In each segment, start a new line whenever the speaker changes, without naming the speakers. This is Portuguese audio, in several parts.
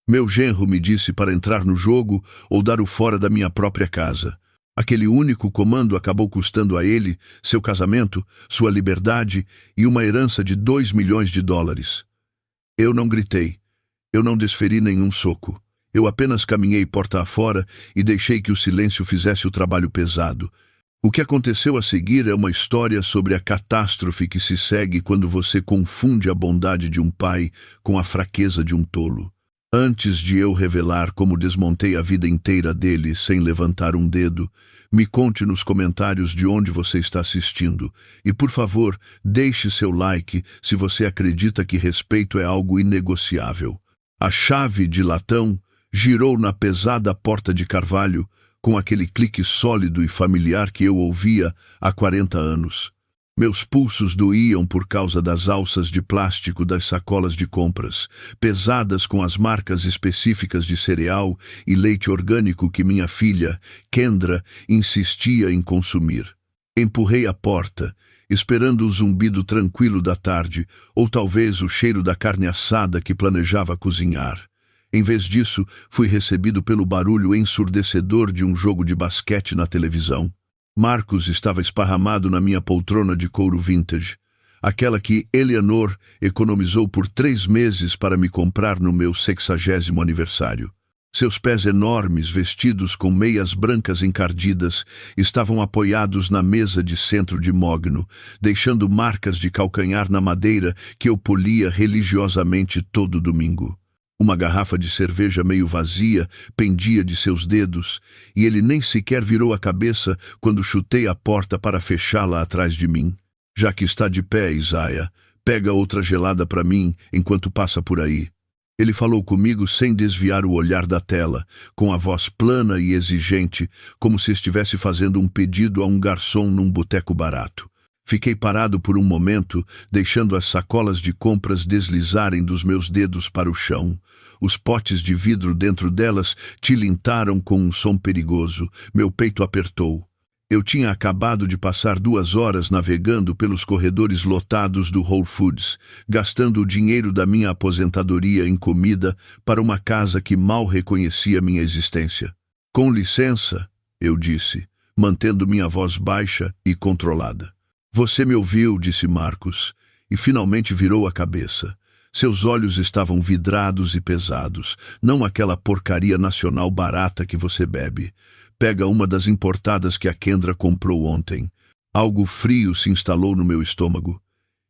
Meu genro me disse para entrar no jogo ou dar o fora da minha própria casa. Aquele único comando acabou custando a ele seu casamento, sua liberdade e uma herança de 2 milhões de dólares. Eu não gritei. Eu não desferi nenhum soco. Eu apenas caminhei porta afora e deixei que o silêncio fizesse o trabalho pesado. O que aconteceu a seguir é uma história sobre a catástrofe que se segue quando você confunde a bondade de um pai com a fraqueza de um tolo. Antes de eu revelar como desmontei a vida inteira dele sem levantar um dedo, me conte nos comentários de onde você está assistindo. E, por favor, deixe seu like se você acredita que respeito é algo inegociável. A chave de latão girou na pesada porta de carvalho com aquele clique sólido e familiar que eu ouvia há 40 anos. Meus pulsos doíam por causa das alças de plástico das sacolas de compras, pesadas com as marcas específicas de cereal e leite orgânico que minha filha, Kendra, insistia em consumir. Empurrei a porta, esperando o zumbido tranquilo da tarde, ou talvez o cheiro da carne assada que planejava cozinhar. Em vez disso, fui recebido pelo barulho ensurdecedor de um jogo de basquete na televisão. Marcos estava esparramado na minha poltrona de couro vintage, aquela que Eleanor economizou por 3 meses para me comprar no meu 60º aniversário. Seus pés enormes, vestidos com meias brancas encardidas, estavam apoiados na mesa de centro de mogno, deixando marcas de calcanhar na madeira que eu polia religiosamente todo domingo. Uma garrafa de cerveja meio vazia pendia de seus dedos, e ele nem sequer virou a cabeça quando chutei a porta para fechá-la atrás de mim. Já que está de pé, Isaiah, pega outra gelada para mim enquanto passa por aí. Ele falou comigo sem desviar o olhar da tela, com a voz plana e exigente, como se estivesse fazendo um pedido a um garçom num boteco barato. Fiquei parado por um momento, deixando as sacolas de compras deslizarem dos meus dedos para o chão. Os potes de vidro dentro delas tilintaram com um som perigoso. Meu peito apertou. Eu tinha acabado de passar 2 horas navegando pelos corredores lotados do Whole Foods, gastando o dinheiro da minha aposentadoria em comida para uma casa que mal reconhecia minha existência. Com licença, eu disse, mantendo minha voz baixa e controlada. Você me ouviu, disse Marcos, e finalmente virou a cabeça. Seus olhos estavam vidrados e pesados, não aquela porcaria nacional barata que você bebe. Pega uma das importadas que a Kendra comprou ontem. Algo frio se instalou no meu estômago.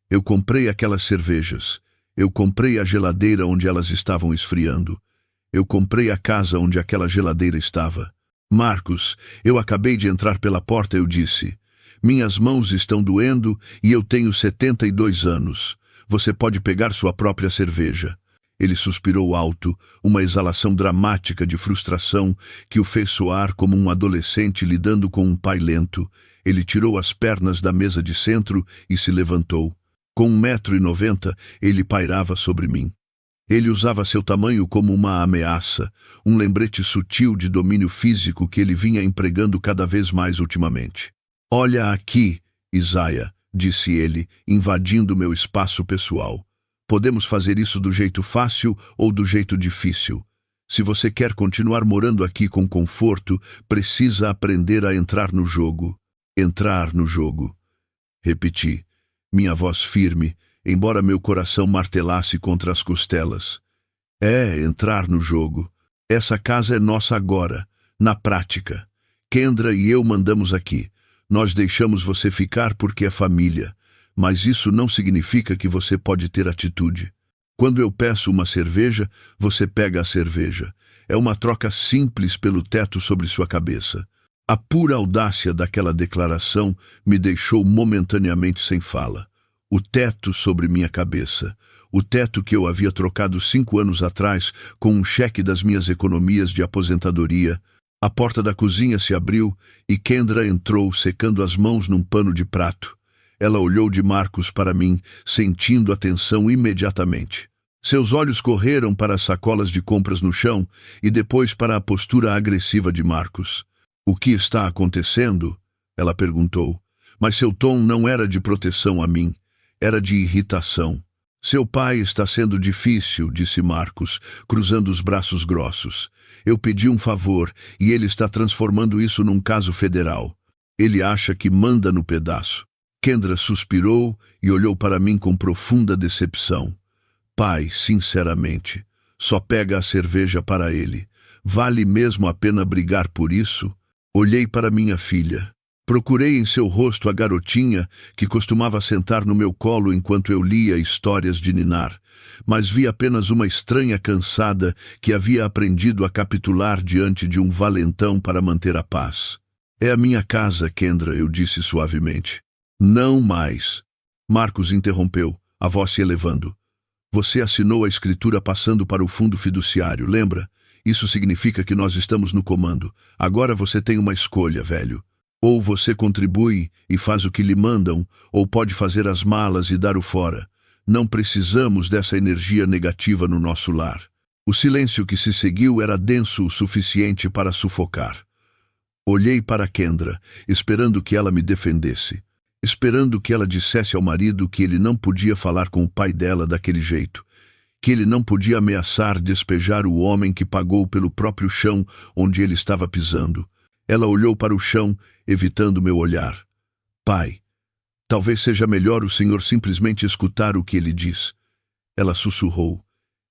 Eu comprei aquelas cervejas. Eu comprei a geladeira onde elas estavam esfriando. Eu comprei a casa onde aquela geladeira estava. Marcos, eu acabei de entrar pela porta, eu disse. Minhas mãos estão doendo e eu tenho 72 anos. Você pode pegar sua própria cerveja. Ele suspirou alto, uma exalação dramática de frustração que o fez soar como um adolescente lidando com um pai lento. Ele tirou as pernas da mesa de centro e se levantou. Com 1,90 m, ele pairava sobre mim. Ele usava seu tamanho como uma ameaça, um lembrete sutil de domínio físico que ele vinha empregando cada vez mais ultimamente. Olha aqui, Isaiah, disse ele, invadindo meu espaço pessoal. Podemos fazer isso do jeito fácil ou do jeito difícil. Se você quer continuar morando aqui com conforto, precisa aprender a entrar no jogo. Entrar no jogo. Repeti, minha voz firme, embora meu coração martelasse contra as costelas. Entrar no jogo. Essa casa é nossa agora, na prática. Kendra e eu mandamos aqui. Nós deixamos você ficar porque é família, mas isso não significa que você pode ter atitude. Quando eu peço uma cerveja, você pega a cerveja. É uma troca simples pelo teto sobre sua cabeça. A pura audácia daquela declaração me deixou momentaneamente sem fala. O teto sobre minha cabeça. O teto que eu havia trocado 5 anos atrás com um cheque das minhas economias de aposentadoria. A porta da cozinha se abriu e Kendra entrou, secando as mãos num pano de prato. Ela olhou de Marcos para mim, sentindo a tensão imediatamente. Seus olhos correram para as sacolas de compras no chão e depois para a postura agressiva de Marcos. O que está acontecendo? Ela perguntou, mas seu tom não era de proteção a mim, era de irritação. Seu pai está sendo difícil, disse Marcos, cruzando os braços grossos. Eu pedi um favor e ele está transformando isso num caso federal. Ele acha que manda no pedaço. Kendra suspirou e olhou para mim com profunda decepção. Pai, sinceramente, só pega a cerveja para ele. Vale mesmo a pena brigar por isso? Olhei para minha filha. Procurei em seu rosto a garotinha que costumava sentar no meu colo enquanto eu lia histórias de ninar, mas vi apenas uma estranha cansada que havia aprendido a capitular diante de um valentão para manter a paz. É a minha casa, Kendra, eu disse suavemente. Não mais. Marcos interrompeu, a voz se elevando. Você assinou a escritura passando para o fundo fiduciário, lembra? Isso significa que nós estamos no comando. Agora você tem uma escolha, velho. Ou você contribui e faz o que lhe mandam, ou pode fazer as malas e dar o fora. Não precisamos dessa energia negativa no nosso lar. O silêncio que se seguiu era denso o suficiente para sufocar. Olhei para Kendra, esperando que ela me defendesse. Esperando que ela dissesse ao marido que ele não podia falar com o pai dela daquele jeito. Que ele não podia ameaçar despejar o homem que pagou pelo próprio chão onde ele estava pisando. Ela olhou para o chão, evitando meu olhar. Pai, talvez seja melhor o senhor simplesmente escutar o que ele diz. Ela sussurrou.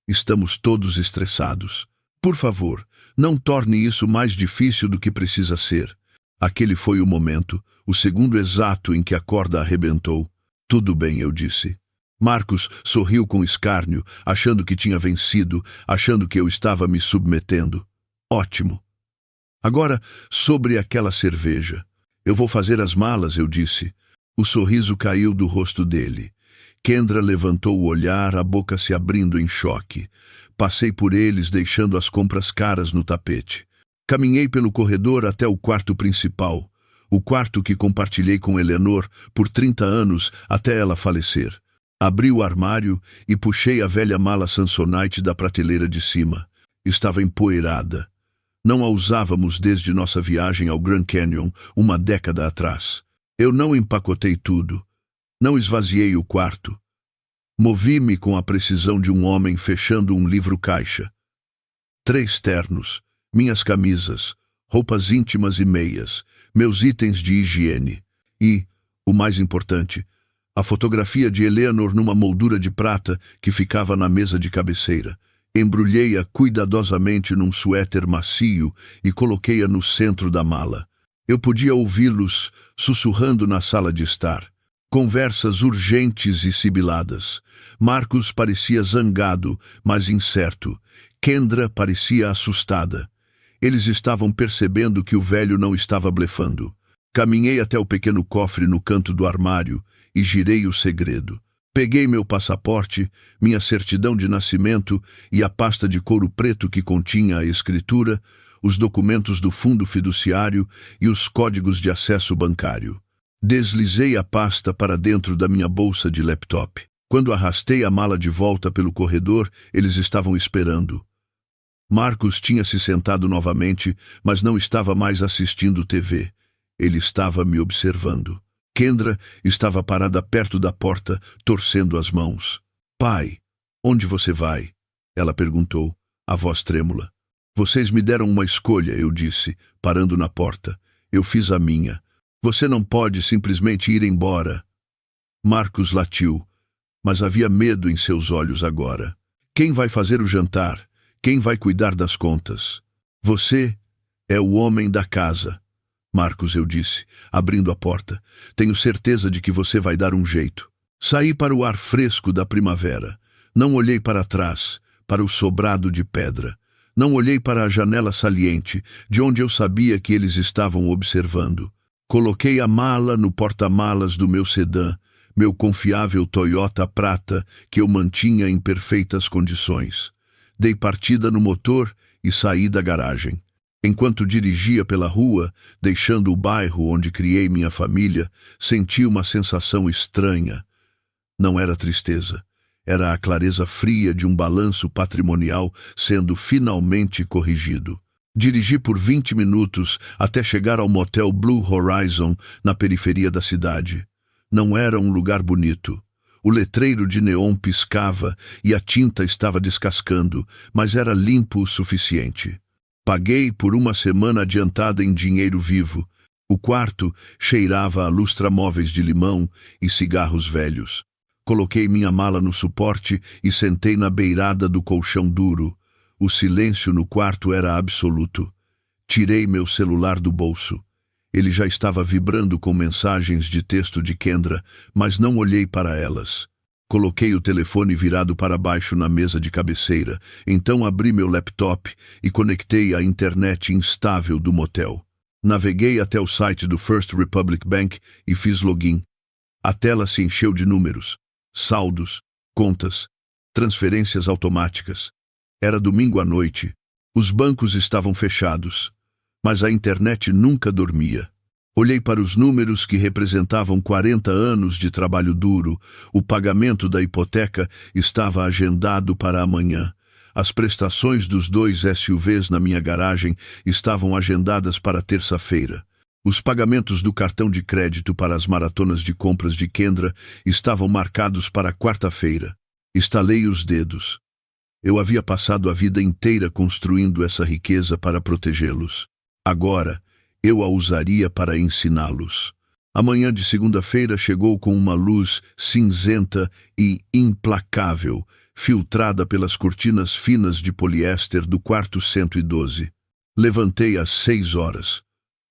Estamos todos estressados. Por favor, não torne isso mais difícil do que precisa ser. Aquele foi o momento, o segundo exato em que a corda arrebentou. Tudo bem, eu disse. Marcos sorriu com escárnio, achando que tinha vencido, achando que eu estava me submetendo. Ótimo. Agora, sobre aquela cerveja. Eu vou fazer as malas, eu disse. O sorriso caiu do rosto dele. Kendra levantou o olhar, a boca se abrindo em choque. Passei por eles, deixando as compras caras no tapete. Caminhei pelo corredor até o quarto principal. O quarto que compartilhei com Eleanor por 30 anos até ela falecer. Abri o armário e puxei a velha mala Samsonite da prateleira de cima. Estava empoeirada. Não a usávamos desde nossa viagem ao Grand Canyon, uma década atrás. Eu não empacotei tudo. Não esvaziei o quarto. Movi-me com a precisão de um homem fechando um livro-caixa. 3 ternos, minhas camisas, roupas íntimas e meias, meus itens de higiene. E, o mais importante, a fotografia de Eleanor numa moldura de prata que ficava na mesa de cabeceira. Embrulhei-a cuidadosamente num suéter macio e coloquei-a no centro da mala. Eu podia ouvi-los sussurrando na sala de estar. Conversas urgentes e sibiladas. Marcos parecia zangado, mas incerto. Kendra parecia assustada. Eles estavam percebendo que o velho não estava blefando. Caminhei até o pequeno cofre no canto do armário e girei o segredo. Peguei meu passaporte, minha certidão de nascimento e a pasta de couro preto que continha a escritura, os documentos do fundo fiduciário e os códigos de acesso bancário. Deslizei a pasta para dentro da minha bolsa de laptop. Quando arrastei a mala de volta pelo corredor, eles estavam esperando. Marcos tinha se sentado novamente, mas não estava mais assistindo TV. Ele estava me observando. Kendra estava parada perto da porta, torcendo as mãos. Pai, onde você vai? Ela perguntou, a voz trêmula. Vocês me deram uma escolha, eu disse, parando na porta. Eu fiz a minha. Você não pode simplesmente ir embora. Marcos latiu, mas havia medo em seus olhos agora. Quem vai fazer o jantar? Quem vai cuidar das contas? Você é o homem da casa. Marcos, eu disse, abrindo a porta. Tenho certeza de que você vai dar um jeito. Saí para o ar fresco da primavera. Não olhei para trás, para o sobrado de pedra. Não olhei para a janela saliente, de onde eu sabia que eles estavam observando. Coloquei a mala no porta-malas do meu sedã, meu confiável Toyota prata que eu mantinha em perfeitas condições. Dei partida no motor e saí da garagem. Enquanto dirigia pela rua, deixando o bairro onde criei minha família, senti uma sensação estranha. Não era tristeza. Era a clareza fria de um balanço patrimonial sendo finalmente corrigido. Dirigi por 20 minutos até chegar ao motel Blue Horizon, na periferia da cidade. Não era um lugar bonito. O letreiro de neon piscava e a tinta estava descascando, mas era limpo o suficiente. Paguei por uma semana adiantada em dinheiro vivo. O quarto cheirava a lustramóveis de limão e cigarros velhos. Coloquei minha mala no suporte e sentei na beirada do colchão duro. O silêncio no quarto era absoluto. Tirei meu celular do bolso. Ele já estava vibrando com mensagens de texto de Kendra, mas não olhei para elas. Coloquei o telefone virado para baixo na mesa de cabeceira, então abri meu laptop e conectei à internet instável do motel. Naveguei até o site do First Republic Bank e fiz login. A tela se encheu de números, saldos, contas, transferências automáticas. Era domingo à noite. Os bancos estavam fechados, mas a internet nunca dormia. Olhei para os números que representavam 40 anos de trabalho duro. O pagamento da hipoteca estava agendado para amanhã. As prestações dos 2 SUVs na minha garagem estavam agendadas para terça-feira. Os pagamentos do cartão de crédito para as maratonas de compras de Kendra estavam marcados para quarta-feira. Estalei os dedos. Eu havia passado a vida inteira construindo essa riqueza para protegê-los. Agora, eu a usaria para ensiná-los. A manhã de segunda-feira chegou com uma luz cinzenta e implacável, filtrada pelas cortinas finas de poliéster do quarto 112. Levantei às 6 horas.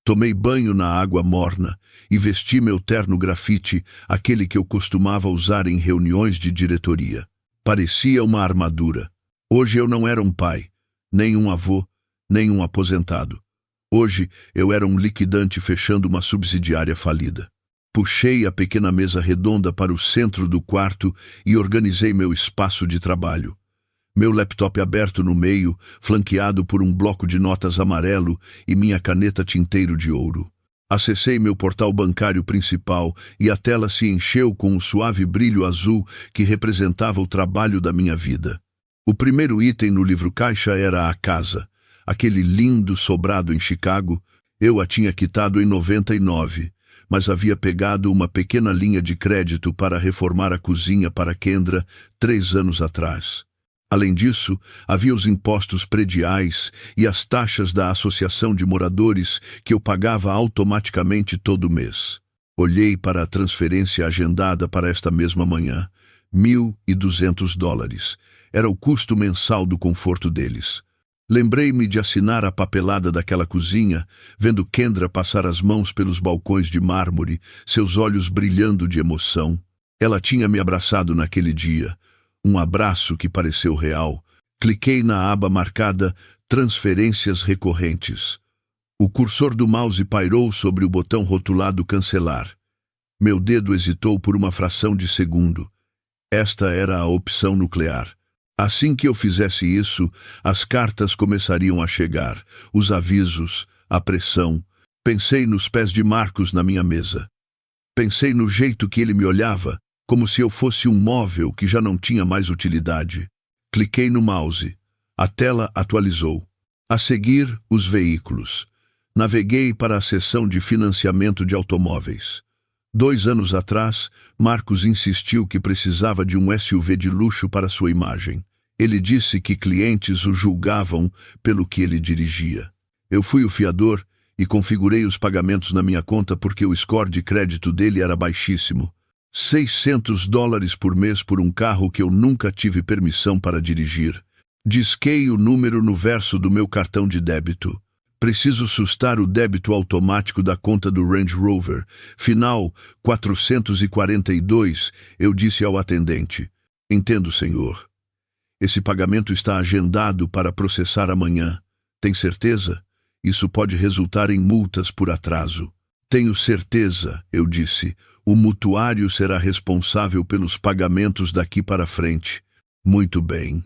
Tomei banho na água morna e vesti meu terno grafite, aquele que eu costumava usar em reuniões de diretoria. Parecia uma armadura. Hoje eu não era um pai, nem um avô, nem um aposentado. Hoje eu era um liquidante fechando uma subsidiária falida. Puxei a pequena mesa redonda para o centro do quarto e organizei meu espaço de trabalho. Meu laptop aberto no meio, flanqueado por um bloco de notas amarelo e minha caneta tinteiro de ouro. Acessei meu portal bancário principal e a tela se encheu com um suave brilho azul que representava o trabalho da minha vida. O primeiro item no livro-caixa era a casa. Aquele lindo sobrado em Chicago, eu a tinha quitado em 99, mas havia pegado uma pequena linha de crédito para reformar a cozinha para Kendra 3 anos atrás. Além disso, havia os impostos prediais e as taxas da associação de moradores que eu pagava automaticamente todo mês. Olhei para a transferência agendada para esta mesma manhã. $1.200. Era o custo mensal do conforto deles. Lembrei-me de assinar a papelada daquela cozinha, vendo Kendra passar as mãos pelos balcões de mármore, seus olhos brilhando de emoção. Ela tinha me abraçado naquele dia, um abraço que pareceu real. Cliquei na aba marcada Transferências Recorrentes. O cursor do mouse pairou sobre o botão rotulado Cancelar. Meu dedo hesitou por uma fração de segundo. Esta era a opção nuclear. Assim que eu fizesse isso, as cartas começariam a chegar, os avisos, a pressão. Pensei nos pés de Marcos na minha mesa. Pensei no jeito que ele me olhava, como se eu fosse um móvel que já não tinha mais utilidade. Cliquei no mouse. A tela atualizou. A seguir, os veículos. Naveguei para a seção de financiamento de automóveis. 2 anos atrás, Marcos insistiu que precisava de um SUV de luxo para sua imagem. Ele disse que clientes o julgavam pelo que ele dirigia. Eu fui o fiador e configurei os pagamentos na minha conta porque o score de crédito dele era baixíssimo. $600 por mês por um carro que eu nunca tive permissão para dirigir. Disquei o número no verso do meu cartão de débito. Preciso sustar o débito automático da conta do Range Rover. Final 442, eu disse ao atendente. Entendo, senhor. Esse pagamento está agendado para processar amanhã. Tem certeza? Isso pode resultar em multas por atraso. Tenho certeza, eu disse. O mutuário será responsável pelos pagamentos daqui para frente. Muito bem.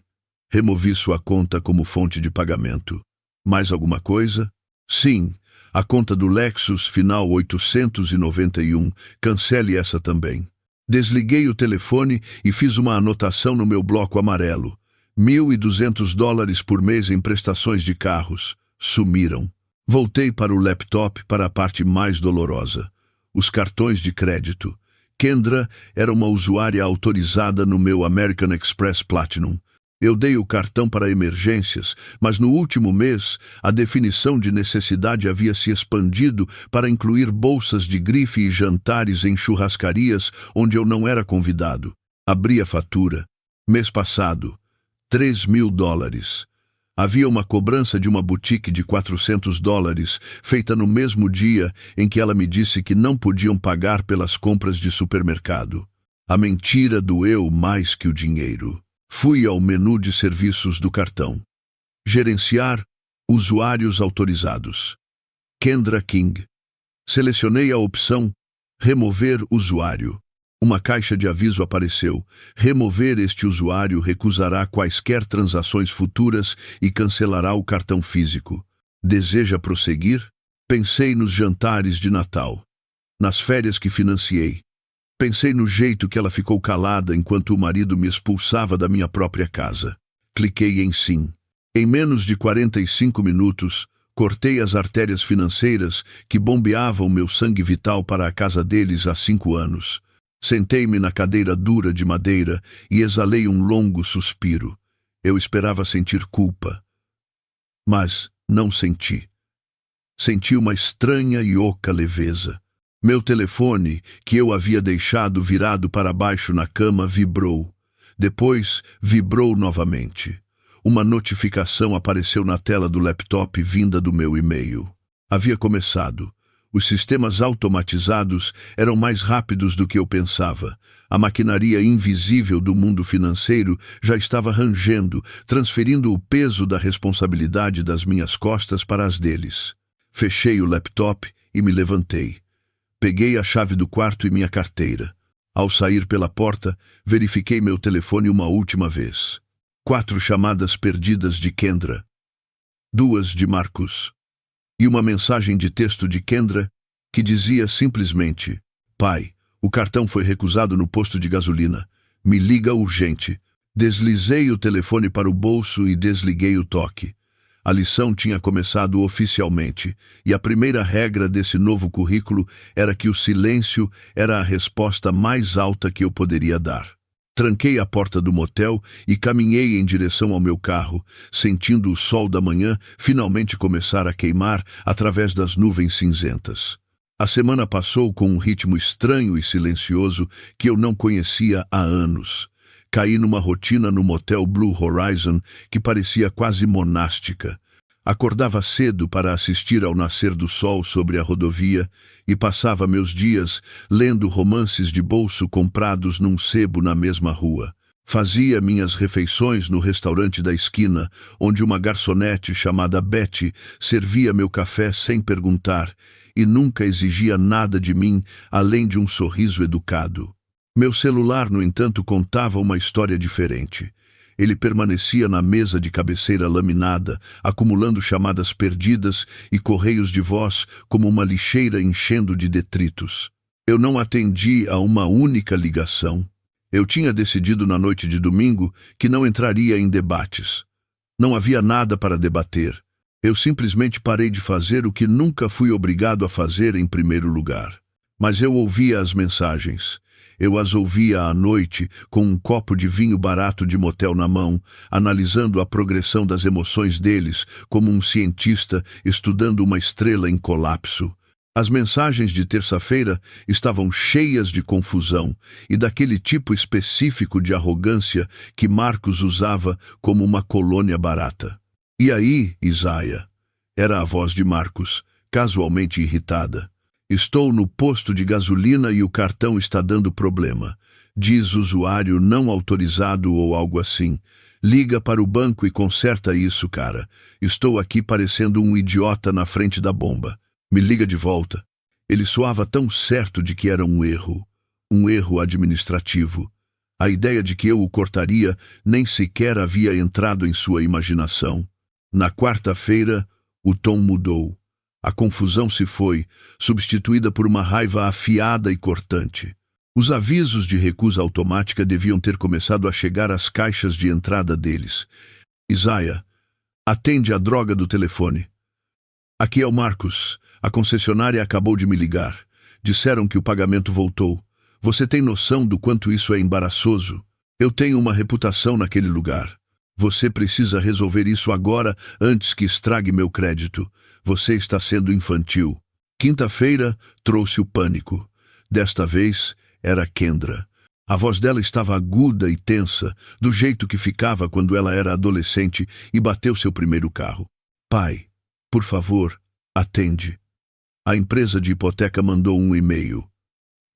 Removi sua conta como fonte de pagamento. Mais alguma coisa? Sim, a conta do Lexus, final 891, cancele essa também. Desliguei o telefone e fiz uma anotação no meu bloco amarelo. $1.200 por mês em prestações de carros. Sumiram. Voltei para o laptop para a parte mais dolorosa. Os cartões de crédito. Kendra era uma usuária autorizada no meu American Express Platinum. Eu dei o cartão para emergências, mas no último mês, a definição de necessidade havia se expandido para incluir bolsas de grife e jantares em churrascarias onde eu não era convidado. Abri a fatura. Mês passado, $3.000. Havia uma cobrança de uma boutique de $400, feita no mesmo dia em que ela me disse que não podiam pagar pelas compras de supermercado. A mentira doeu mais que o dinheiro. Fui ao menu de serviços do cartão. Gerenciar usuários autorizados. Kendra King. Selecionei a opção Remover usuário. Uma caixa de aviso apareceu. Remover este usuário recusará quaisquer transações futuras e cancelará o cartão físico. Deseja prosseguir? Pensei nos jantares de Natal. Nas férias que financiei. Pensei no jeito que ela ficou calada enquanto o marido me expulsava da minha própria casa. Cliquei em sim. Em menos de 45 minutos, cortei as artérias financeiras que bombeavam meu sangue vital para a casa deles há 5 anos. Sentei-me na cadeira dura de madeira e exalei um longo suspiro. Eu esperava sentir culpa, mas não senti. Senti uma estranha e oca leveza. Meu telefone, que eu havia deixado virado para baixo na cama, vibrou. Depois, vibrou novamente. Uma notificação apareceu na tela do laptop vinda do meu e-mail. Havia começado. Os sistemas automatizados eram mais rápidos do que eu pensava. A maquinaria invisível do mundo financeiro já estava rangendo, transferindo o peso da responsabilidade das minhas costas para as deles. Fechei o laptop e me levantei. Peguei a chave do quarto e minha carteira. Ao sair pela porta, verifiquei meu telefone uma última vez. 4 chamadas perdidas de Kendra. 2 de Marcus. E uma mensagem de texto de Kendra que dizia simplesmente: Pai, o cartão foi recusado no posto de gasolina. Me liga urgente. Deslizei o telefone para o bolso e desliguei o toque. A lição tinha começado oficialmente, e a primeira regra desse novo currículo era que o silêncio era a resposta mais alta que eu poderia dar. Tranquei a porta do motel e caminhei em direção ao meu carro, sentindo o sol da manhã finalmente começar a queimar através das nuvens cinzentas. A semana passou com um ritmo estranho e silencioso que eu não conhecia há anos. Caí numa rotina no motel Blue Horizon que parecia quase monástica. Acordava cedo para assistir ao nascer do sol sobre a rodovia e passava meus dias lendo romances de bolso comprados num sebo na mesma rua. Fazia minhas refeições no restaurante da esquina, onde uma garçonete chamada Betty servia meu café sem perguntar e nunca exigia nada de mim além de um sorriso educado. Meu celular, no entanto, contava uma história diferente. Ele permanecia na mesa de cabeceira laminada, acumulando chamadas perdidas e correios de voz como uma lixeira enchendo de detritos. Eu não atendi a uma única ligação. Eu tinha decidido na noite de domingo que não entraria em debates. Não havia nada para debater. Eu simplesmente parei de fazer o que nunca fui obrigado a fazer em primeiro lugar. Mas eu ouvia as mensagens. Eu as ouvia à noite, com um copo de vinho barato de motel na mão, analisando a progressão das emoções deles, como um cientista estudando uma estrela em colapso. As mensagens de terça-feira estavam cheias de confusão e daquele tipo específico de arrogância que Marcos usava como uma colônia barata. E aí, Isaia? Era a voz de Marcos, casualmente irritada. Estou no posto de gasolina e o cartão está dando problema. Diz usuário não autorizado ou algo assim. Liga para o banco e conserta isso, cara. Estou aqui parecendo um idiota na frente da bomba. Me liga de volta. Ele soava tão certo de que era um erro administrativo. A ideia de que eu o cortaria nem sequer havia entrado em sua imaginação. Na quarta-feira, o tom mudou. A confusão se foi, substituída por uma raiva afiada e cortante. Os avisos de recusa automática deviam ter começado a chegar às caixas de entrada deles. Isaia, atende a droga do telefone. Aqui é o Marcos. A concessionária acabou de me ligar. Disseram que o pagamento voltou. Você tem noção do quanto isso é embaraçoso? Eu tenho uma reputação naquele lugar. Você precisa resolver isso agora antes que estrague meu crédito. Você está sendo infantil. Quinta-feira trouxe o pânico. Desta vez era Kendra. A voz dela estava aguda e tensa, do jeito que ficava quando ela era adolescente e bateu seu primeiro carro. Pai, por favor, atende. A empresa de hipoteca mandou um e-mail.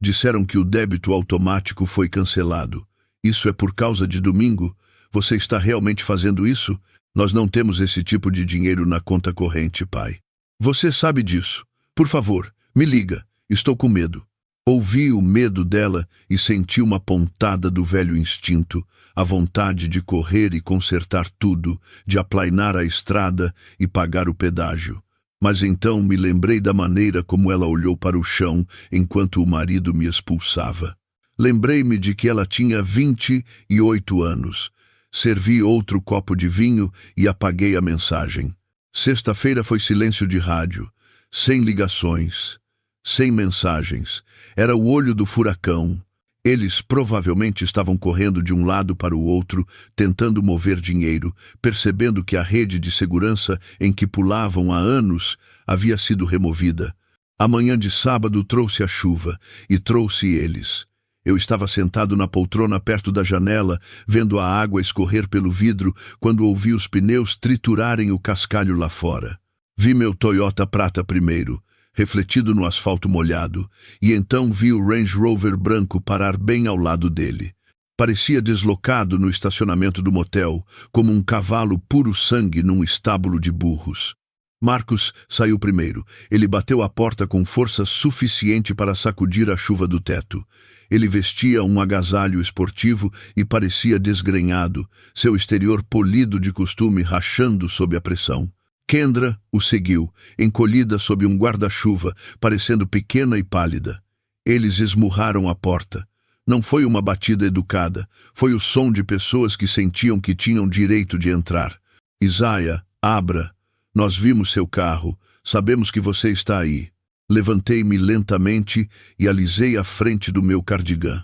Disseram que o débito automático foi cancelado. Isso é por causa de domingo? Você está realmente fazendo isso? Nós não temos esse tipo de dinheiro na conta corrente, pai. Você sabe disso. Por favor, me liga. Estou com medo. Ouvi o medo dela e senti uma pontada do velho instinto, a vontade de correr e consertar tudo, de aplainar a estrada e pagar o pedágio. Mas então me lembrei da maneira como ela olhou para o chão enquanto o marido me expulsava. Lembrei-me de que ela tinha 28 anos. Servi outro copo de vinho e apaguei a mensagem. Sexta-feira foi silêncio de rádio, sem ligações, sem mensagens. Era o olho do furacão. Eles provavelmente estavam correndo de um lado para o outro, tentando mover dinheiro, percebendo que a rede de segurança em que pulavam há anos havia sido removida. A manhã de sábado trouxe a chuva e trouxe eles. Eu estava sentado na poltrona perto da janela, vendo a água escorrer pelo vidro, quando ouvi os pneus triturarem o cascalho lá fora. Vi meu Toyota prata primeiro, refletido no asfalto molhado, e então vi o Range Rover branco parar bem ao lado dele. Parecia deslocado no estacionamento do motel, como um cavalo puro sangue num estábulo de burros. Marcos saiu primeiro. Ele bateu a porta com força suficiente para sacudir a chuva do teto. Ele vestia um agasalho esportivo e parecia desgrenhado, seu exterior polido de costume rachando sob a pressão. Kendra o seguiu, encolhida sob um guarda-chuva, parecendo pequena e pálida. Eles esmurraram a porta. Não foi uma batida educada, foi o som de pessoas que sentiam que tinham direito de entrar. Isaiah, abra. Nós vimos seu carro, sabemos que você está aí. Levantei-me lentamente e alisei a frente do meu cardigã.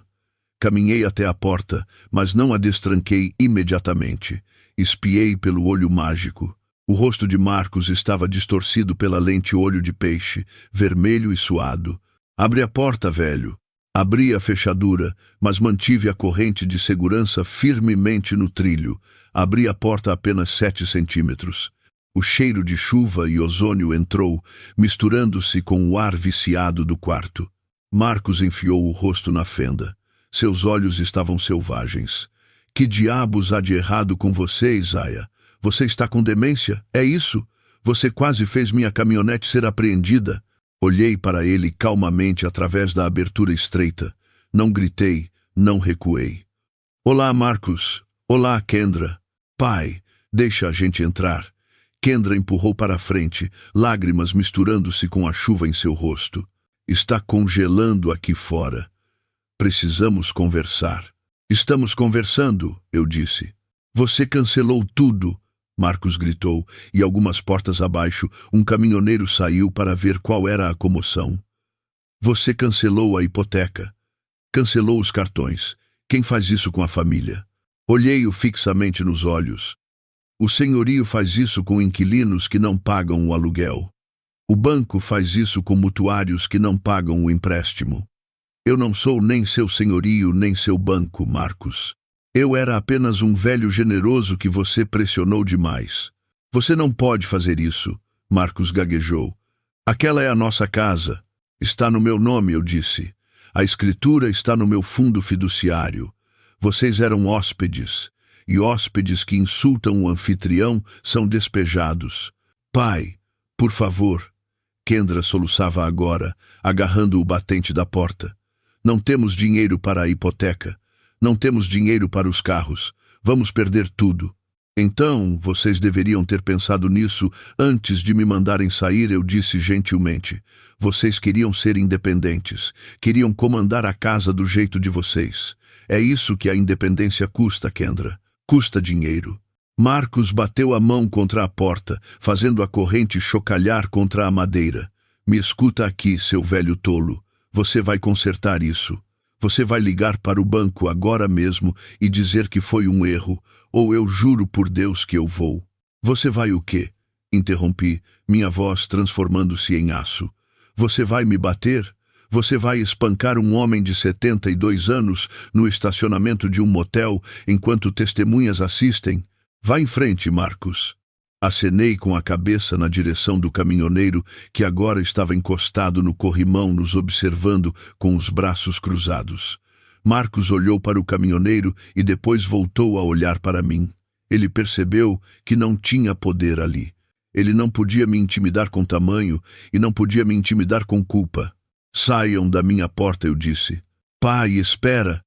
Caminhei até a porta, mas não a destranquei imediatamente. Espiei pelo olho mágico. O rosto de Marcos estava distorcido pela lente olho de peixe, vermelho e suado. Abre a porta, velho. Abri a fechadura, mas mantive a corrente de segurança firmemente no trilho. Abri a porta a apenas 7 centímetros. O cheiro de chuva e ozônio entrou, misturando-se com o ar viciado do quarto. Marcos enfiou o rosto na fenda. Seus olhos estavam selvagens. Que diabos há de errado com você, Isaiah? Você está com demência? É isso? Você quase fez minha caminhonete ser apreendida. Olhei para ele calmamente através da abertura estreita. Não gritei, não recuei. Olá, Marcos. Olá, Kendra. Pai, deixa a gente entrar. Kendra empurrou para a frente, lágrimas misturando-se com a chuva em seu rosto. Está congelando aqui fora. Precisamos conversar. Estamos conversando, eu disse. Você cancelou tudo, Marcos gritou, e algumas portas abaixo, um caminhoneiro saiu para ver qual era a comoção. Você cancelou a hipoteca. Cancelou os cartões. Quem faz isso com a família? Olhei-o fixamente nos olhos. O senhorio faz isso com inquilinos que não pagam o aluguel. O banco faz isso com mutuários que não pagam o empréstimo. Eu não sou nem seu senhorio nem seu banco, Marcos. Eu era apenas um velho generoso que você pressionou demais. Você não pode fazer isso, Marcos gaguejou. Aquela é a nossa casa. Está no meu nome, eu disse. A escritura está no meu fundo fiduciário. Vocês eram hóspedes. E hóspedes que insultam o anfitrião são despejados. Pai, por favor. Kendra soluçava agora, agarrando o batente da porta. Não temos dinheiro para a hipoteca. Não temos dinheiro para os carros. Vamos perder tudo. Então, vocês deveriam ter pensado nisso antes de me mandarem sair, eu disse gentilmente. Vocês queriam ser independentes. Queriam comandar a casa do jeito de vocês. É isso que a independência custa, Kendra. Custa dinheiro. Marcos bateu a mão contra a porta, fazendo a corrente chocalhar contra a madeira. Me escuta aqui, seu velho tolo. Você vai consertar isso. Você vai ligar para o banco agora mesmo e dizer que foi um erro, ou eu juro por Deus que eu vou. Você vai o quê? Interrompi, minha voz transformando-se em aço. Você vai me bater? Você vai espancar um homem de 72 anos no estacionamento de um motel enquanto testemunhas assistem? Vá em frente, Marcos. Acenei com a cabeça na direção do caminhoneiro, que agora estava encostado no corrimão nos observando com os braços cruzados. Marcos olhou para o caminhoneiro e depois voltou a olhar para mim. Ele percebeu que não tinha poder ali. Ele não podia me intimidar com tamanho e não podia me intimidar com culpa. Saiam da minha porta, eu disse. Pai, espera.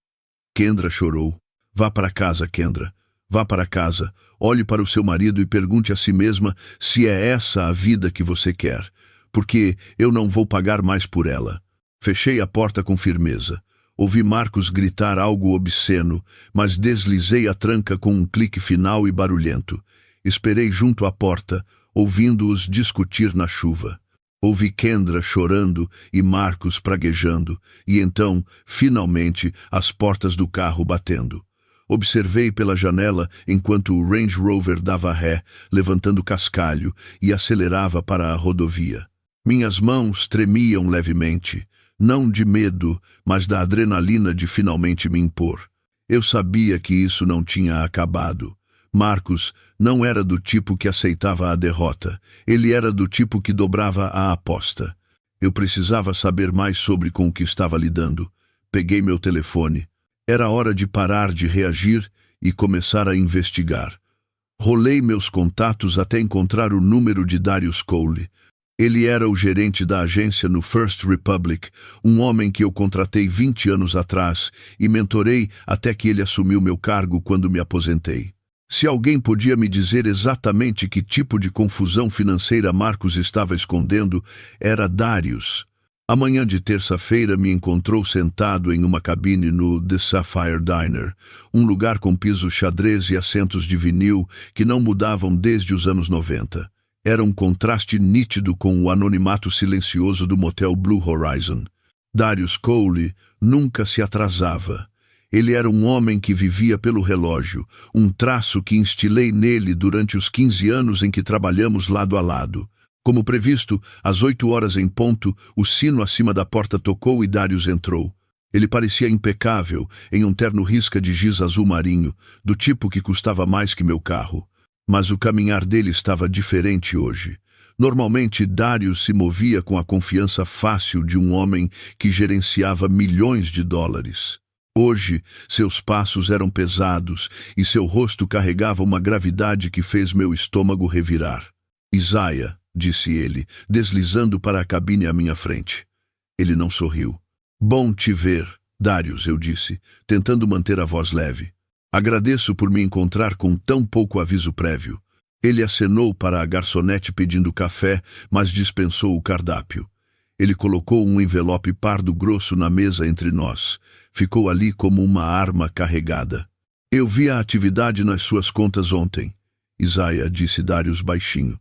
Kendra chorou. Vá para casa, Kendra. Vá para casa, olhe para o seu marido e pergunte a si mesma se é essa a vida que você quer, porque eu não vou pagar mais por ela. Fechei a porta com firmeza. Ouvi Marcos gritar algo obsceno, mas deslizei a tranca com um clique final e barulhento. Esperei junto à porta, ouvindo-os discutir na chuva. Ouvi Kendra chorando e Marcos praguejando, e então, finalmente, as portas do carro batendo. Observei pela janela enquanto o Range Rover dava ré, levantando cascalho, e acelerava para a rodovia. Minhas mãos tremiam levemente, não de medo, mas da adrenalina de finalmente me impor. Eu sabia que isso não tinha acabado. Marcos não era do tipo que aceitava a derrota. Ele era do tipo que dobrava a aposta. Eu precisava saber mais sobre com o que estava lidando. Peguei meu telefone. Era hora de parar de reagir e começar a investigar. Rolei meus contatos até encontrar o número de Darius Cole. Ele era o gerente da agência no First Republic, um homem que eu contratei 20 anos atrás e mentorei até que ele assumiu meu cargo quando me aposentei. Se alguém podia me dizer exatamente que tipo de confusão financeira Marcos estava escondendo, era Darius. A manhã de terça-feira me encontrou sentado em uma cabine no The Sapphire Diner, um lugar com piso xadrez e assentos de vinil que não mudavam desde os anos 90. Era um contraste nítido com o anonimato silencioso do motel Blue Horizon. Darius Cole nunca se atrasava. Ele era um homem que vivia pelo relógio, um traço que instilei nele durante os 15 anos em que trabalhamos lado a lado. Como previsto, às 8 horas em ponto, o sino acima da porta tocou e Darius entrou. Ele parecia impecável, em um terno risca de giz azul marinho, do tipo que custava mais que meu carro. Mas o caminhar dele estava diferente hoje. Normalmente, Darius se movia com a confiança fácil de um homem que gerenciava milhões de dólares. Hoje, seus passos eram pesados e seu rosto carregava uma gravidade que fez meu estômago revirar. Isaiah, disse ele, deslizando para a cabine à minha frente. Ele não sorriu. Bom te ver, Darius, eu disse, tentando manter a voz leve. Agradeço por me encontrar com tão pouco aviso prévio. Ele acenou para a garçonete pedindo café, mas dispensou o cardápio. Ele colocou um envelope pardo grosso na mesa entre nós. Ficou ali como uma arma carregada. Eu vi a atividade nas suas contas ontem, Isaiah, disse Darius baixinho.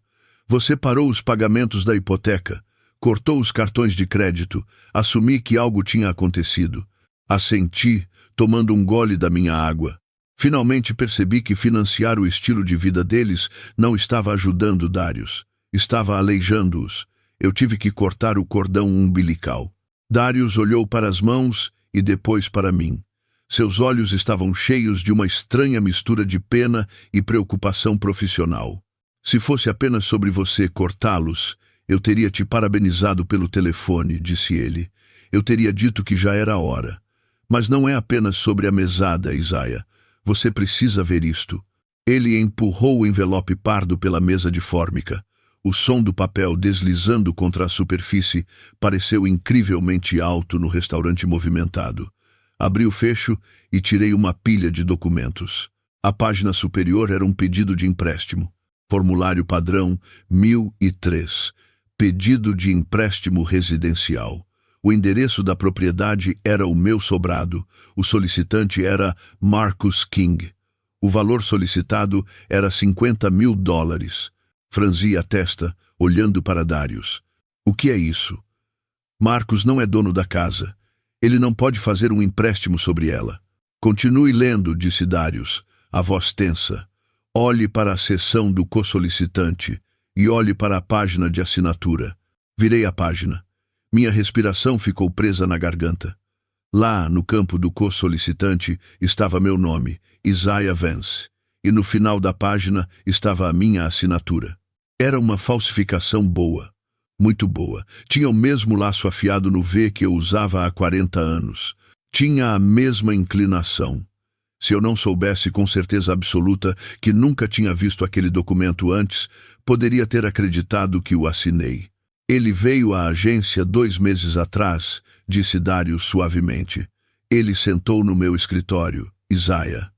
Você parou os pagamentos da hipoteca, cortou os cartões de crédito, assumi que algo tinha acontecido. Assenti, tomando um gole da minha água. Finalmente percebi que financiar o estilo de vida deles não estava ajudando Darius. Estava aleijando-os. Eu tive que cortar o cordão umbilical. Darius olhou para as mãos e depois para mim. Seus olhos estavam cheios de uma estranha mistura de pena e preocupação profissional. Se fosse apenas sobre você cortá-los, eu teria te parabenizado pelo telefone, disse ele. Eu teria dito que já era hora. Mas não é apenas sobre a mesada, Isaiah. Você precisa ver isto. Ele empurrou o envelope pardo pela mesa de fórmica. O som do papel deslizando contra a superfície pareceu incrivelmente alto no restaurante movimentado. Abri o fecho e tirei uma pilha de documentos. A página superior era um pedido de empréstimo. Formulário padrão 1003. Pedido de empréstimo residencial. O endereço da propriedade era o meu sobrado. O solicitante era Marcus King. O valor solicitado era $50.000. Franzi a testa, olhando para Darius. O que é isso? Marcus não é dono da casa. Ele não pode fazer um empréstimo sobre ela. Continue lendo, disse Darius, a voz tensa. Olhe para a seção do co-solicitante e olhe para a página de assinatura. Virei a página. Minha respiração ficou presa na garganta. Lá, no campo do co-solicitante, estava meu nome, Isaiah Vance, e no final da página estava a minha assinatura. Era uma falsificação boa, muito boa. Tinha o mesmo laço afiado no V que eu usava há 40 anos. Tinha a mesma inclinação. Se eu não soubesse com certeza absoluta que nunca tinha visto aquele documento antes, poderia ter acreditado que o assinei. Ele veio à agência 2 meses atrás, disse Darius suavemente. Ele sentou no meu escritório, Isaiah.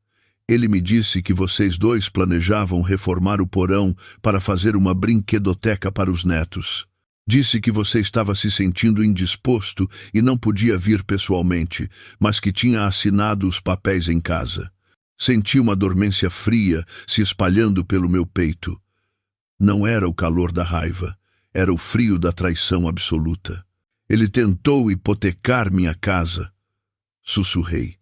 Ele me disse que vocês dois planejavam reformar o porão para fazer uma brinquedoteca para os netos. Disse que você estava se sentindo indisposto e não podia vir pessoalmente, mas que tinha assinado os papéis em casa. Senti uma dormência fria se espalhando pelo meu peito. Não era o calor da raiva, era o frio da traição absoluta. Ele tentou hipotecar minha casa. Sussurrei.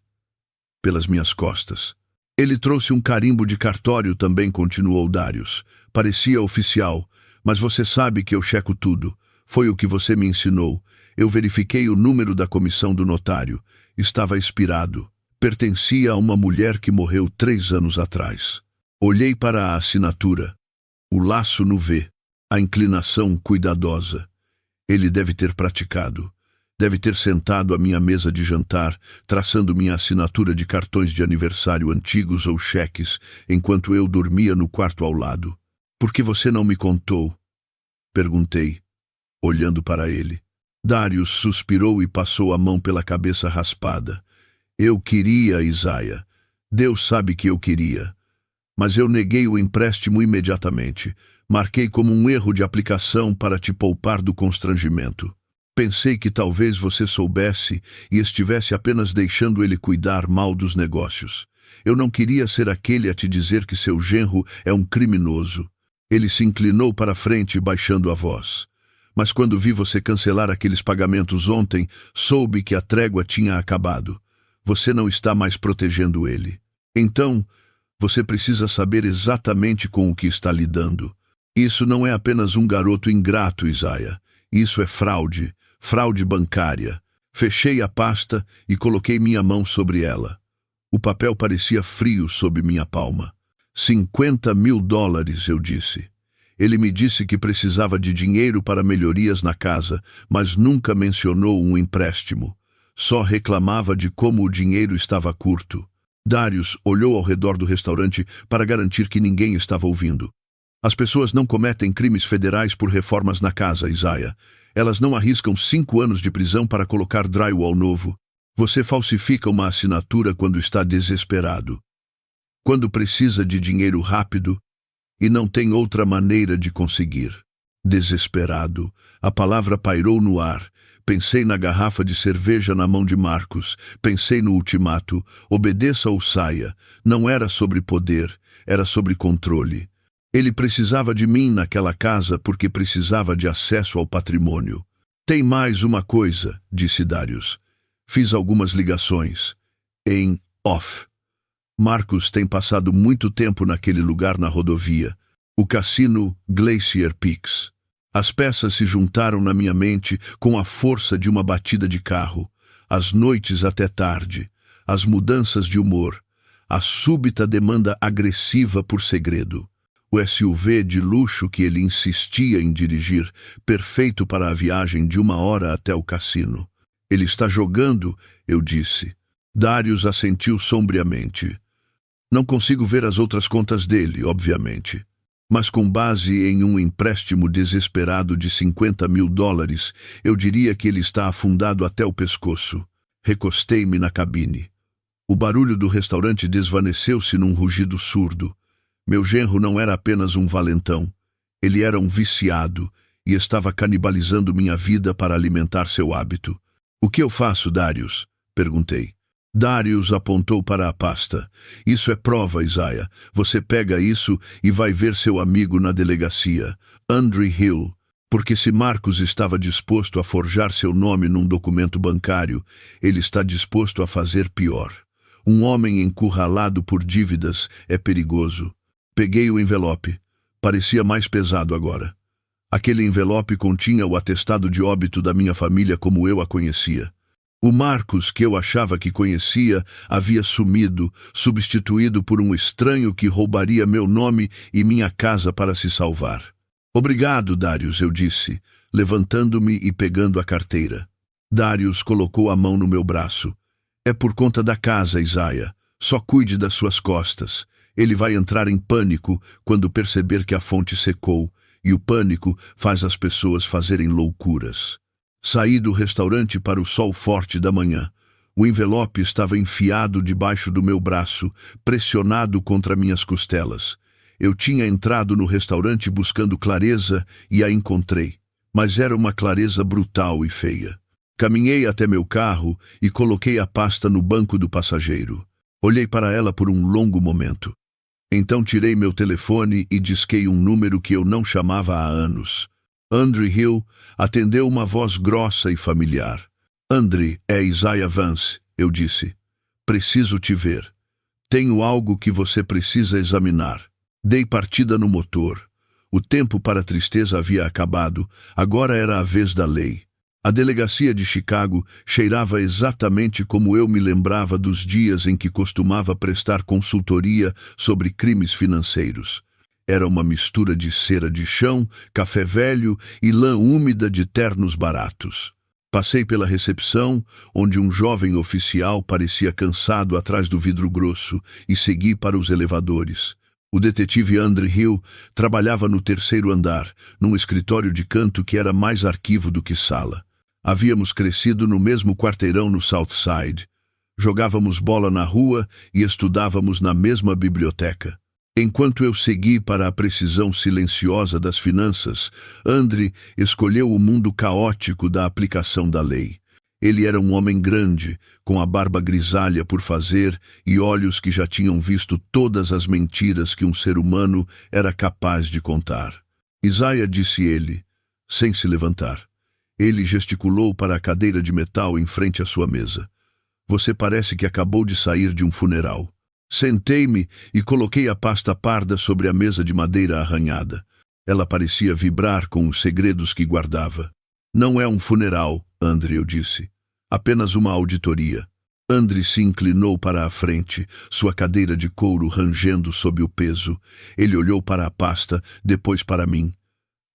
Pelas minhas costas. Ele trouxe um carimbo de cartório também, continuou Darius. Parecia oficial, mas você sabe que eu checo tudo. Foi o que você me ensinou. Eu verifiquei o número da comissão do notário. Estava expirado. Pertencia a uma mulher que morreu 3 anos atrás. Olhei para a assinatura. O laço no V. A inclinação cuidadosa. Ele deve ter praticado. Deve ter sentado à minha mesa de jantar, traçando minha assinatura de cartões de aniversário antigos ou cheques, enquanto eu dormia no quarto ao lado. Por que você não me contou? Perguntei, olhando para ele. Darius suspirou e passou a mão pela cabeça raspada. Eu queria, Isaiah. Deus sabe que eu queria. Mas eu neguei o empréstimo imediatamente. Marquei como um erro de aplicação para te poupar do constrangimento. Pensei que talvez você soubesse e estivesse apenas deixando ele cuidar mal dos negócios. Eu não queria ser aquele a te dizer que seu genro é um criminoso. Ele se inclinou para frente, baixando a voz. Mas quando vi você cancelar aqueles pagamentos ontem, soube que a trégua tinha acabado. Você não está mais protegendo ele. Então, você precisa saber exatamente com o que está lidando. Isso não é apenas um garoto ingrato, Isaiah. Isso é fraude, fraude bancária. Fechei a pasta e coloquei minha mão sobre ela. O papel parecia frio sob minha palma. $50.000, eu disse. Ele me disse que precisava de dinheiro para melhorias na casa, mas nunca mencionou um empréstimo. Só reclamava de como o dinheiro estava curto. Darius olhou ao redor do restaurante para garantir que ninguém estava ouvindo. As pessoas não cometem crimes federais por reformas na casa, Isaiah. Elas não arriscam 5 anos de prisão para colocar drywall novo. Você falsifica uma assinatura quando está desesperado. Quando precisa de dinheiro rápido e não tem outra maneira de conseguir. Desesperado, a palavra pairou no ar. Pensei na garrafa de cerveja na mão de Marcos. Pensei no ultimato. Obedeça ou saia. Não era sobre poder, era sobre controle. Ele precisava de mim naquela casa porque precisava de acesso ao patrimônio. Tem mais uma coisa, disse Darius. Fiz algumas ligações. Em off. Marcos tem passado muito tempo naquele lugar na rodovia. O cassino Glacier Peaks. As peças se juntaram na minha mente com a força de uma batida de carro. As noites até tarde. As mudanças de humor. A súbita demanda agressiva por segredo. O SUV de luxo que ele insistia em dirigir, perfeito para a viagem de 1 hora até o cassino. Ele está jogando, eu disse. Darius assentiu sombriamente. Não consigo ver as outras contas dele, obviamente. Mas com base em um empréstimo desesperado de $50.000, eu diria que ele está afundado até o pescoço. Recostei-me na cabine. O barulho do restaurante desvaneceu-se num rugido surdo. Meu genro não era apenas um valentão. Ele era um viciado e estava canibalizando minha vida para alimentar seu hábito. O que eu faço, Darius? Perguntei. Darius apontou para a pasta. Isso é prova, Isaiah. Você pega isso e vai ver seu amigo na delegacia, Andre Hill. Porque se Marcos estava disposto a forjar seu nome num documento bancário, ele está disposto a fazer pior. Um homem encurralado por dívidas é perigoso. Peguei o envelope. Parecia mais pesado agora. Aquele envelope continha o atestado de óbito da minha família como eu a conhecia. O Marcos, que eu achava que conhecia, havia sumido, substituído por um estranho que roubaria meu nome e minha casa para se salvar. Obrigado, Darius, eu disse, levantando-me e pegando a carteira. Darius colocou a mão no meu braço. É por conta da casa, Isaiah. Só cuide das suas costas. Ele vai entrar em pânico quando perceber que a fonte secou, e o pânico faz as pessoas fazerem loucuras. Saí do restaurante para o sol forte da manhã. O envelope estava enfiado debaixo do meu braço, pressionado contra minhas costelas. Eu tinha entrado no restaurante buscando clareza e a encontrei, mas era uma clareza brutal e feia. Caminhei até meu carro e coloquei a pasta no banco do passageiro. Olhei para ela por um longo momento. Então tirei meu telefone e disquei um número que eu não chamava há anos. Andre Hill atendeu uma voz grossa e familiar. Andre, é Isaiah Vance, eu disse. Preciso te ver. Tenho algo que você precisa examinar. Dei partida no motor. O tempo para a tristeza havia acabado, agora era a vez da lei. A delegacia de Chicago cheirava exatamente como eu me lembrava dos dias em que costumava prestar consultoria sobre crimes financeiros. Era uma mistura de cera de chão, café velho e lã úmida de ternos baratos. Passei pela recepção, onde um jovem oficial parecia cansado atrás do vidro grosso, e segui para os elevadores. O detetive Andre Hill trabalhava no terceiro andar, num escritório de canto que era mais arquivo do que sala. Havíamos crescido no mesmo quarteirão no South Side. Jogávamos bola na rua e estudávamos na mesma biblioteca. Enquanto eu segui para a precisão silenciosa das finanças, Andre escolheu o mundo caótico da aplicação da lei. Ele era um homem grande, com a barba grisalha por fazer e olhos que já tinham visto todas as mentiras que um ser humano era capaz de contar. Isaiah, disse ele, sem se levantar. Ele gesticulou para a cadeira de metal em frente à sua mesa. Você parece que acabou de sair de um funeral. Sentei-me e coloquei a pasta parda sobre a mesa de madeira arranhada. Ela parecia vibrar com os segredos que guardava. Não é um funeral, Andre, eu disse. Apenas uma auditoria. Andre se inclinou para a frente, sua cadeira de couro rangendo sob o peso. Ele olhou para a pasta, depois para mim.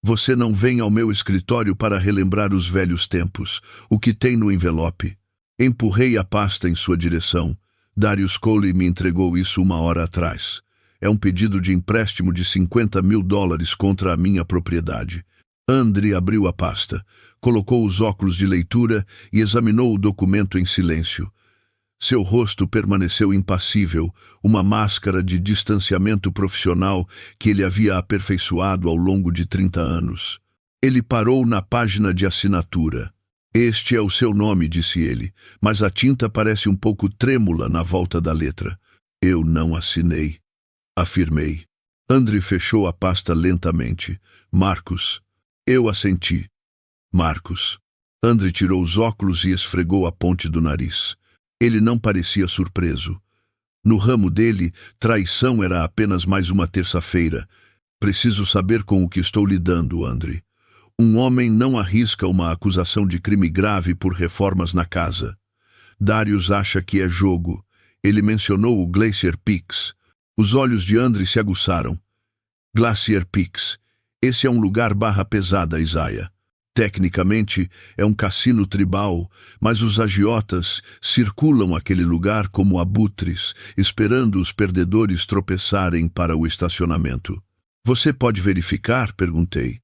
Você não vem ao meu escritório para relembrar os velhos tempos. O que tem no envelope? Empurrei a pasta em sua direção. Darius Coley me entregou isso 1 hora atrás. É um pedido de empréstimo de $50.000 contra a minha propriedade. Andre abriu a pasta, colocou os óculos de leitura e examinou o documento em silêncio. Seu rosto permaneceu impassível, uma máscara de distanciamento profissional que ele havia aperfeiçoado ao longo de 30 anos. Ele parou na página de assinatura. Este é o seu nome, disse ele, mas a tinta parece um pouco trêmula na volta da letra. Eu não assinei. Afirmei. Andre fechou a pasta lentamente. Marcos. Eu assenti. Marcos. Andre tirou os óculos e esfregou a ponte do nariz. Ele não parecia surpreso. No ramo dele, traição era apenas mais uma terça-feira. Preciso saber com o que estou lidando, Andre. Um homem não arrisca uma acusação de crime grave por reformas na casa. Darius acha que é jogo. Ele mencionou o Glacier Peaks. Os olhos de Andre se aguçaram. Glacier Peaks. Esse é um lugar barra pesada, Isaiah. Tecnicamente, é um cassino tribal, mas os agiotas circulam aquele lugar como abutres, esperando os perdedores tropeçarem para o estacionamento. Você pode verificar? Perguntei.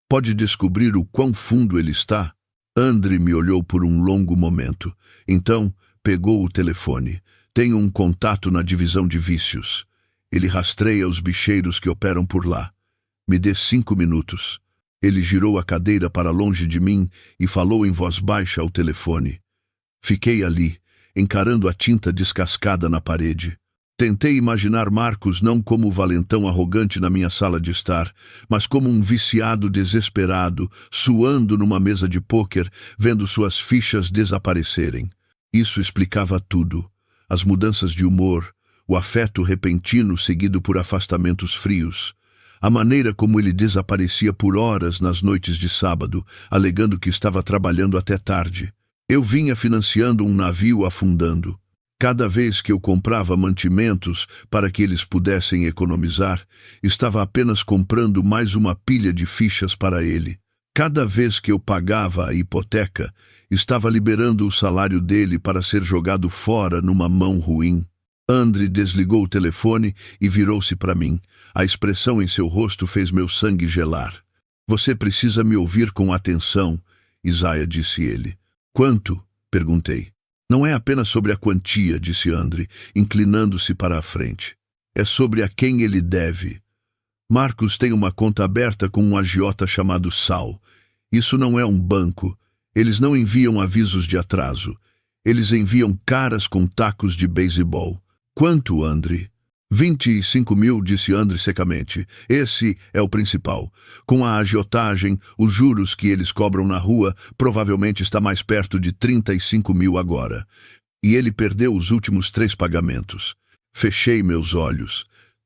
Pode descobrir o quão fundo ele está? Andre me olhou por um longo momento. Então, pegou o telefone. Tenho um contato na divisão de vícios. Ele rastreia os bicheiros que operam por lá. Me dê 5 minutos. Ele girou a cadeira para longe de mim e falou em voz baixa ao telefone. Fiquei ali, encarando a tinta descascada na parede. Tentei imaginar Marcos não como o valentão arrogante na minha sala de estar, mas como um viciado desesperado, suando numa mesa de pôquer, vendo suas fichas desaparecerem. Isso explicava tudo. As mudanças de humor, o afeto repentino seguido por afastamentos frios, a maneira como ele desaparecia por horas nas noites de sábado, alegando que estava trabalhando até tarde. Eu vinha financiando um navio afundando. Cada vez que eu comprava mantimentos para que eles pudessem economizar, estava apenas comprando mais uma pilha de fichas para ele. Cada vez que eu pagava a hipoteca, estava liberando o salário dele para ser jogado fora numa mão ruim. André desligou o telefone e virou-se para mim. A expressão em seu rosto fez meu sangue gelar. Você precisa me ouvir com atenção, Isaiah, disse ele. Quanto? Perguntei. Não é apenas sobre a quantia, disse André, inclinando-se para a frente. É sobre a quem ele deve. Marcos tem uma conta aberta com um agiota chamado Sal. Isso não é um banco. Eles não enviam avisos de atraso. Eles enviam caras com tacos de beisebol. Quanto, André? 25 mil, disse André secamente. Esse é o principal. Com a agiotagem, os juros que eles cobram na rua provavelmente está mais perto de 35 mil agora. E ele perdeu os últimos 3 pagamentos. Fechei meus olhos.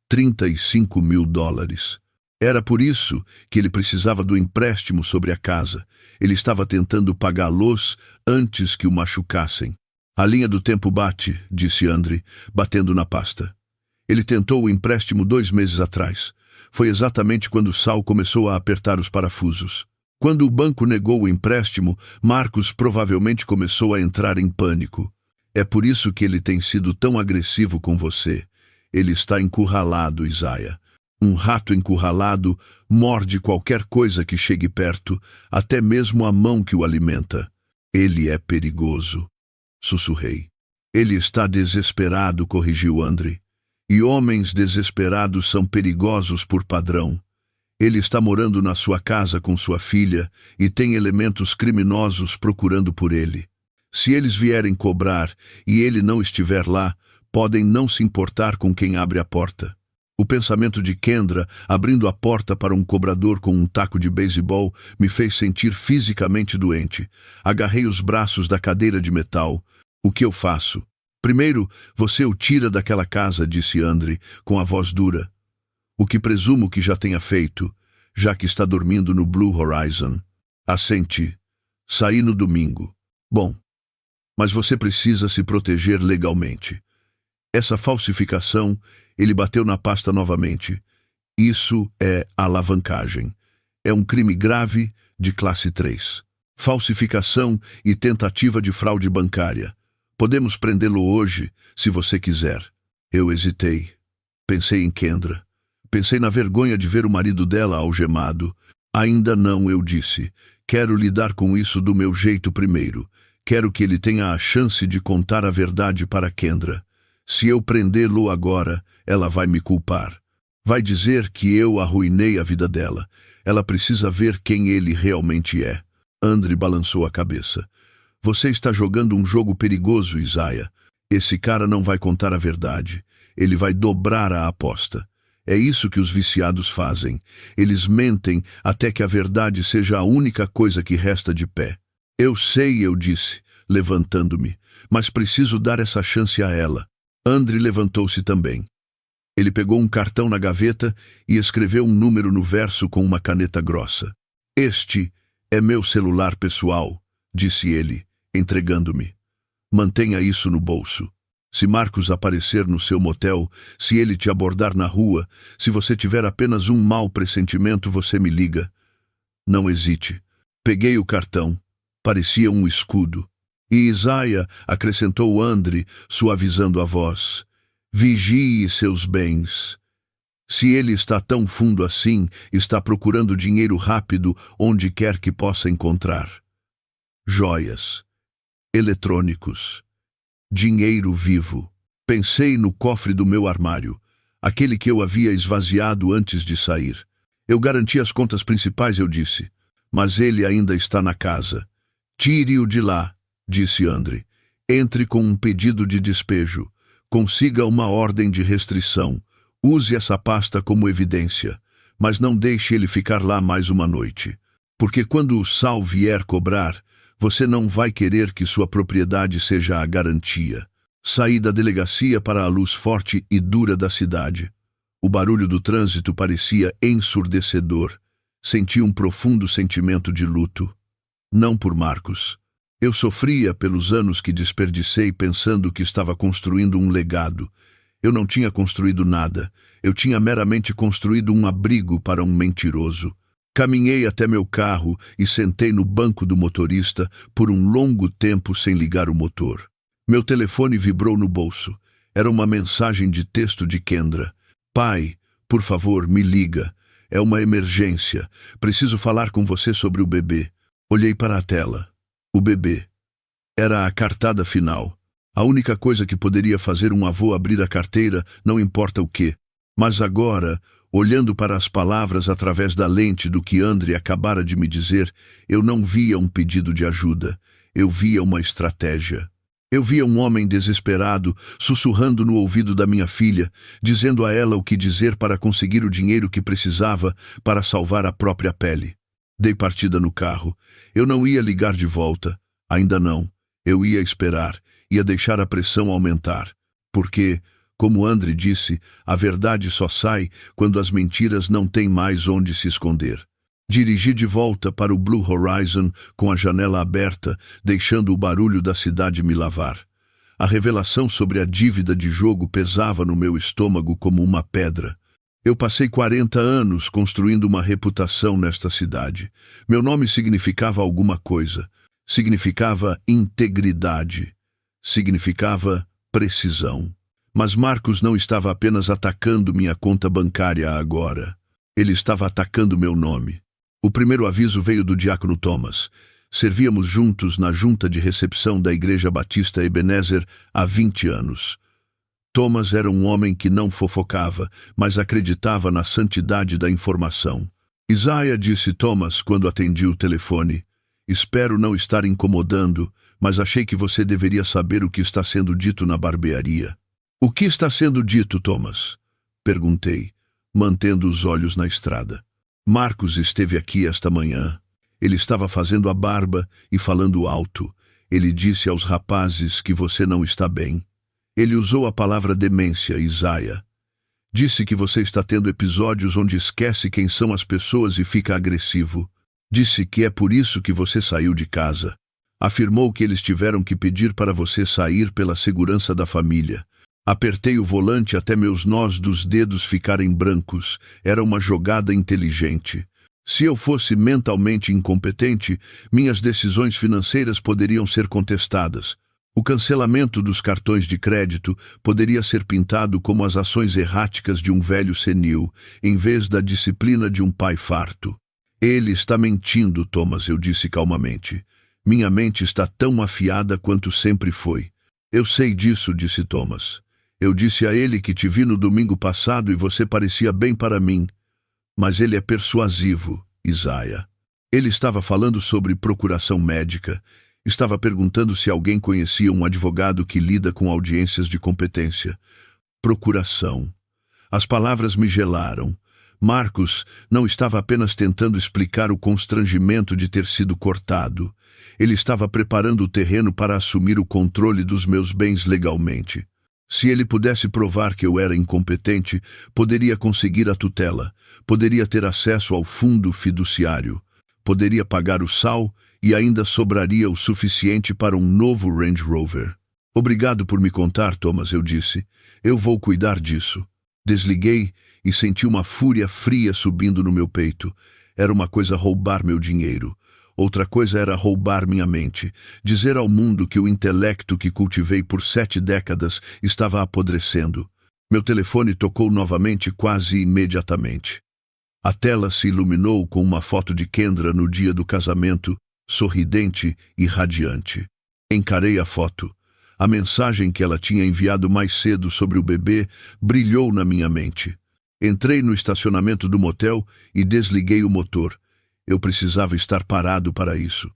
35 mil dólares. Era por isso que ele precisava do empréstimo sobre a casa. Ele estava tentando pagá-los antes que o machucassem. A linha do tempo bate, disse André, batendo na pasta. Ele tentou o empréstimo 2 meses atrás. Foi exatamente quando Sal começou a apertar os parafusos. Quando o banco negou o empréstimo, Marcos provavelmente começou a entrar em pânico. É por isso que ele tem sido tão agressivo com você. Ele está encurralado, Isaiah. Um rato encurralado morde qualquer coisa que chegue perto, até mesmo a mão que o alimenta. Ele é perigoso. Sussurrei. Ele está desesperado, corrigiu André. E homens desesperados são perigosos por padrão. Ele está morando na sua casa com sua filha e tem elementos criminosos procurando por ele. Se eles vierem cobrar e ele não estiver lá, podem não se importar com quem abre a porta. O pensamento de Kendra abrindo a porta para um cobrador com um taco de beisebol me fez sentir fisicamente doente. Agarrei os braços da cadeira de metal. O que eu faço? Primeiro, você o tira daquela casa, disse André, com a voz dura. O que presumo que já tenha feito, já que está dormindo no Blue Horizon. Assenti. Saí no domingo. Bom, mas você precisa se proteger legalmente. Essa falsificação, ele bateu na pasta novamente. Isso é alavancagem. É um crime grave de classe 3. Falsificação e tentativa de fraude bancária. Podemos prendê-lo hoje, se você quiser. Eu hesitei. Pensei em Kendra. Pensei na vergonha de ver o marido dela algemado. Ainda não, eu disse. Quero lidar com isso do meu jeito primeiro. Quero que ele tenha a chance de contar a verdade para Kendra. Se eu prendê-lo agora, ela vai me culpar. Vai dizer que eu arruinei a vida dela. Ela precisa ver quem ele realmente é. André balançou a cabeça. Você está jogando um jogo perigoso, Isaiah. Esse cara não vai contar a verdade. Ele vai dobrar a aposta. É isso que os viciados fazem. Eles mentem até que a verdade seja a única coisa que resta de pé. Eu sei, eu disse, levantando-me, mas preciso dar essa chance a ela. André levantou-se também. Ele pegou um cartão na gaveta e escreveu um número no verso com uma caneta grossa. Este é meu celular pessoal, disse ele, entregando-me. Mantenha isso no bolso. Se Marcos aparecer no seu motel, se ele te abordar na rua, se você tiver apenas um mau pressentimento, você me liga. Não hesite. Peguei o cartão. Parecia um escudo. E Isaiah, acrescentou André, suavizando a voz, vigie seus bens. Se ele está tão fundo assim, está procurando dinheiro rápido onde quer que possa encontrar. Joias. Eletrônicos. Dinheiro vivo. Pensei no cofre do meu armário, aquele que eu havia esvaziado antes de sair. Eu garanti as contas principais, eu disse, mas ele ainda está na casa. Tire-o de lá, disse André. Entre com um pedido de despejo. Consiga uma ordem de restrição. Use essa pasta como evidência, mas não deixe ele ficar lá mais uma noite. Porque quando o Sal vier cobrar, você não vai querer que sua propriedade seja a garantia. Saí da delegacia para a luz forte e dura da cidade. O barulho do trânsito parecia ensurdecedor. Senti um profundo sentimento de luto. Não por Marcos. Eu sofria pelos anos que desperdicei pensando que estava construindo um legado. Eu não tinha construído nada. Eu tinha meramente construído um abrigo para um mentiroso. Caminhei até meu carro e sentei no banco do motorista por um longo tempo sem ligar o motor. Meu telefone vibrou no bolso. Era uma mensagem de texto de Kendra. Pai, por favor, me liga. É uma emergência. Preciso falar com você sobre o bebê. Olhei para a tela. O bebê. Era a cartada final. A única coisa que poderia fazer um avô abrir a carteira, não importa o quê. Mas agora, olhando para as palavras através da lente do que André acabara de me dizer, eu não via um pedido de ajuda. Eu via uma estratégia. Eu via um homem desesperado, sussurrando no ouvido da minha filha, dizendo a ela o que dizer para conseguir o dinheiro que precisava para salvar a própria pele. Dei partida no carro. Eu não ia ligar de volta. Ainda não. Eu ia esperar. Ia deixar a pressão aumentar. Porque, como André disse, a verdade só sai quando as mentiras não têm mais onde se esconder. Dirigi de volta para o Blue Horizon com a janela aberta, deixando o barulho da cidade me lavar. A revelação sobre a dívida de jogo pesava no meu estômago como uma pedra. Eu passei 40 anos construindo uma reputação nesta cidade. Meu nome significava alguma coisa. Significava integridade. Significava precisão. Mas Marcos não estava apenas atacando minha conta bancária agora. Ele estava atacando meu nome. O primeiro aviso veio do diácono Thomas. Servíamos juntos na junta de recepção da Igreja Batista Ebenezer há 20 anos. Thomas era um homem que não fofocava, mas acreditava na santidade da informação. Isaiah, disse Thomas quando atendi o telefone. Espero não estar incomodando, mas achei que você deveria saber o que está sendo dito na barbearia. O que está sendo dito, Thomas? Perguntei, mantendo os olhos na estrada. Marcos esteve aqui esta manhã. Ele estava fazendo a barba e falando alto. Ele disse aos rapazes que você não está bem. Ele usou a palavra demência, Isaiah. Disse que você está tendo episódios onde esquece quem são as pessoas e fica agressivo. Disse que é por isso que você saiu de casa. Afirmou que eles tiveram que pedir para você sair pela segurança da família. Apertei o volante até meus nós dos dedos ficarem brancos. Era uma jogada inteligente. Se eu fosse mentalmente incompetente, minhas decisões financeiras poderiam ser contestadas. O cancelamento dos cartões de crédito poderia ser pintado como as ações erráticas de um velho senil, em vez da disciplina de um pai farto. Ele está mentindo, Thomas, eu disse calmamente. Minha mente está tão afiada quanto sempre foi. Eu sei disso, disse Thomas. Eu disse a ele que te vi no domingo passado e você parecia bem para mim. Mas ele é persuasivo, Isaiah. Ele estava falando sobre procuração médica. Estava perguntando se alguém conhecia um advogado que lida com audiências de competência. Procuração. As palavras me gelaram. Marcos não estava apenas tentando explicar o constrangimento de ter sido cortado. Ele estava preparando o terreno para assumir o controle dos meus bens legalmente. Se ele pudesse provar que eu era incompetente, poderia conseguir a tutela, poderia ter acesso ao fundo fiduciário, poderia pagar o sal e ainda sobraria o suficiente para um novo Range Rover. Obrigado por me contar, Thomas, eu disse. Eu vou cuidar disso. Desliguei e senti uma fúria fria subindo no meu peito. Era uma coisa roubar meu dinheiro. Outra coisa era roubar minha mente, dizer ao mundo que o intelecto que cultivei por 7 décadas estava apodrecendo. Meu telefone tocou novamente quase imediatamente. A tela se iluminou com uma foto de Kendra no dia do casamento, sorridente e radiante. Encarei a foto. A mensagem que ela tinha enviado mais cedo sobre o bebê brilhou na minha mente. Entrei no estacionamento do motel e desliguei o motor. Eu precisava estar parado para isso.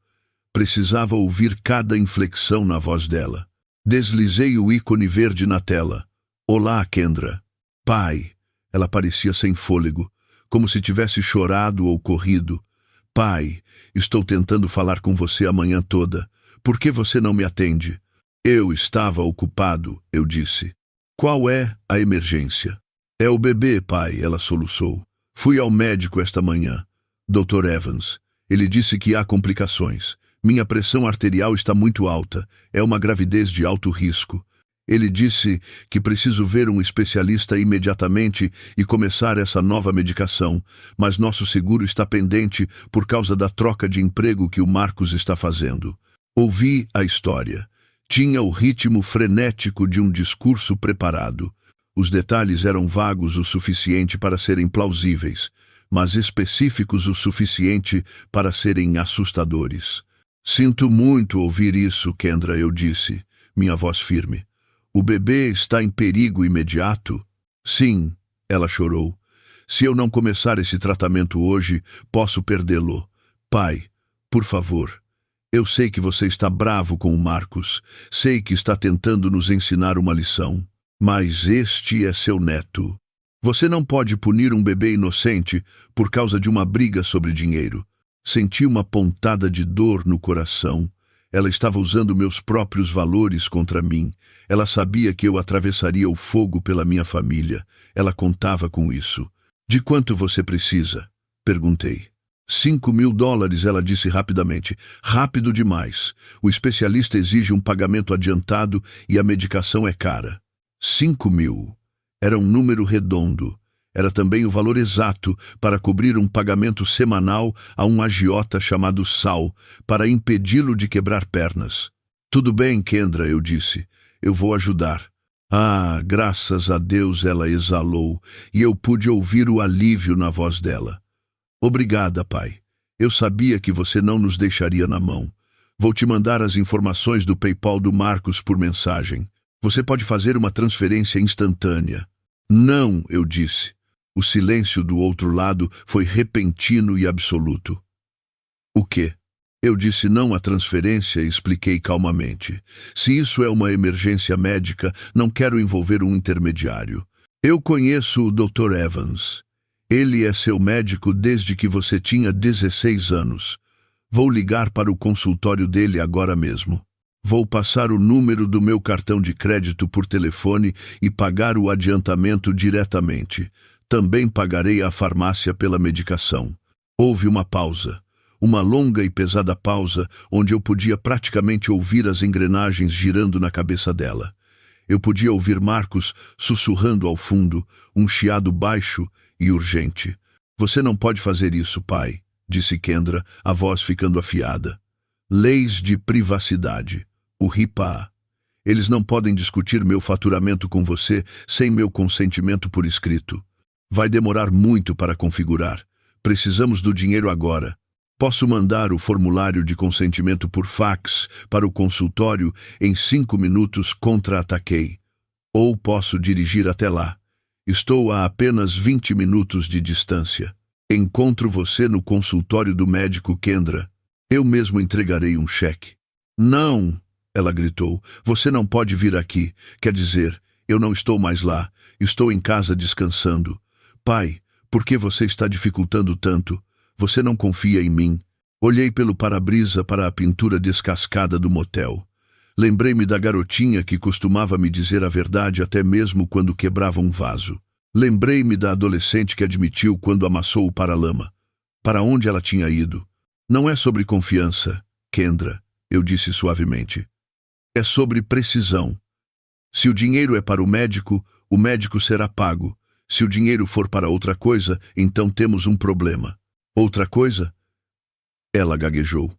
Precisava ouvir cada inflexão na voz dela. Deslizei o ícone verde na tela. Olá, Kendra. Pai. Ela parecia sem fôlego, como se tivesse chorado ou corrido. Pai, estou tentando falar com você a manhã toda. Por que você não me atende? Eu estava ocupado, eu disse. Qual é a emergência? É o bebê, pai, ela soluçou. Fui ao médico esta manhã. Dr. Evans. Ele disse que há complicações. Minha pressão arterial está muito alta. É uma gravidez de alto risco. Ele disse que preciso ver um especialista imediatamente e começar essa nova medicação, mas nosso seguro está pendente por causa da troca de emprego que o Marcos está fazendo. Ouvi a história. Tinha o ritmo frenético de um discurso preparado. Os detalhes eram vagos o suficiente para serem plausíveis, mas específicos o suficiente para serem assustadores. Sinto muito ouvir isso, Kendra, eu disse, minha voz firme. O bebê está em perigo imediato? Sim, ela chorou. Se eu não começar esse tratamento hoje, posso perdê-lo. Pai, por favor. Eu sei que você está bravo com o Marcos. Sei que está tentando nos ensinar uma lição. Mas este é seu neto. Você não pode punir um bebê inocente por causa de uma briga sobre dinheiro. Senti uma pontada de dor no coração. Ela estava usando meus próprios valores contra mim. Ela sabia que eu atravessaria o fogo pela minha família. Ela contava com isso. De quanto você precisa? Perguntei. $5.000, ela disse rapidamente. Rápido demais. O especialista exige um pagamento adiantado e a medicação é cara. 5.000. Era um número redondo. Era também o valor exato para cobrir um pagamento semanal a um agiota chamado Sal, para impedi-lo de quebrar pernas. Tudo bem, Kendra, eu disse. Eu vou ajudar. Ah, graças a Deus, ela exalou, e eu pude ouvir o alívio na voz dela. Obrigada, pai. Eu sabia que você não nos deixaria na mão. Vou te mandar as informações do PayPal do Marcos por mensagem. Você pode fazer uma transferência instantânea. Não, eu disse. O silêncio do outro lado foi repentino e absoluto. O quê? Eu disse não à transferência e expliquei calmamente. Se isso é uma emergência médica, não quero envolver um intermediário. Eu conheço o Dr. Evans. Ele é seu médico desde que você tinha 16 anos. Vou ligar para o consultório dele agora mesmo. Vou passar o número do meu cartão de crédito por telefone e pagar o adiantamento diretamente. Também pagarei à farmácia pela medicação. Houve uma pausa. Uma longa e pesada pausa, onde eu podia praticamente ouvir as engrenagens girando na cabeça dela. Eu podia ouvir Marcos sussurrando ao fundo, um chiado baixo e urgente. Você não pode fazer isso, pai, disse Kendra, a voz ficando afiada. Leis de privacidade. O RIPA. Eles não podem discutir meu faturamento com você sem meu consentimento por escrito. Vai demorar muito para configurar. Precisamos do dinheiro agora. Posso mandar o formulário de consentimento por fax para o consultório em 5 minutos, contra-ataquei. Ou posso dirigir até lá. Estou a apenas 20 minutos de distância. Encontro você no consultório do médico Kendra. Eu mesmo entregarei um cheque. Não, ela gritou. Você não pode vir aqui. Quer dizer, eu não estou mais lá. Estou em casa descansando. Pai, por que você está dificultando tanto? Você não confia em mim? Olhei pelo para-brisa para a pintura descascada do motel. Lembrei-me da garotinha que costumava me dizer a verdade até mesmo quando quebrava um vaso. Lembrei-me da adolescente que admitiu quando amassou o paralama. Para onde ela tinha ido? Não é sobre confiança, Kendra, eu disse suavemente. É sobre precisão. Se o dinheiro é para o médico será pago. Se o dinheiro for para outra coisa, então temos um problema. Outra coisa? Ela gaguejou.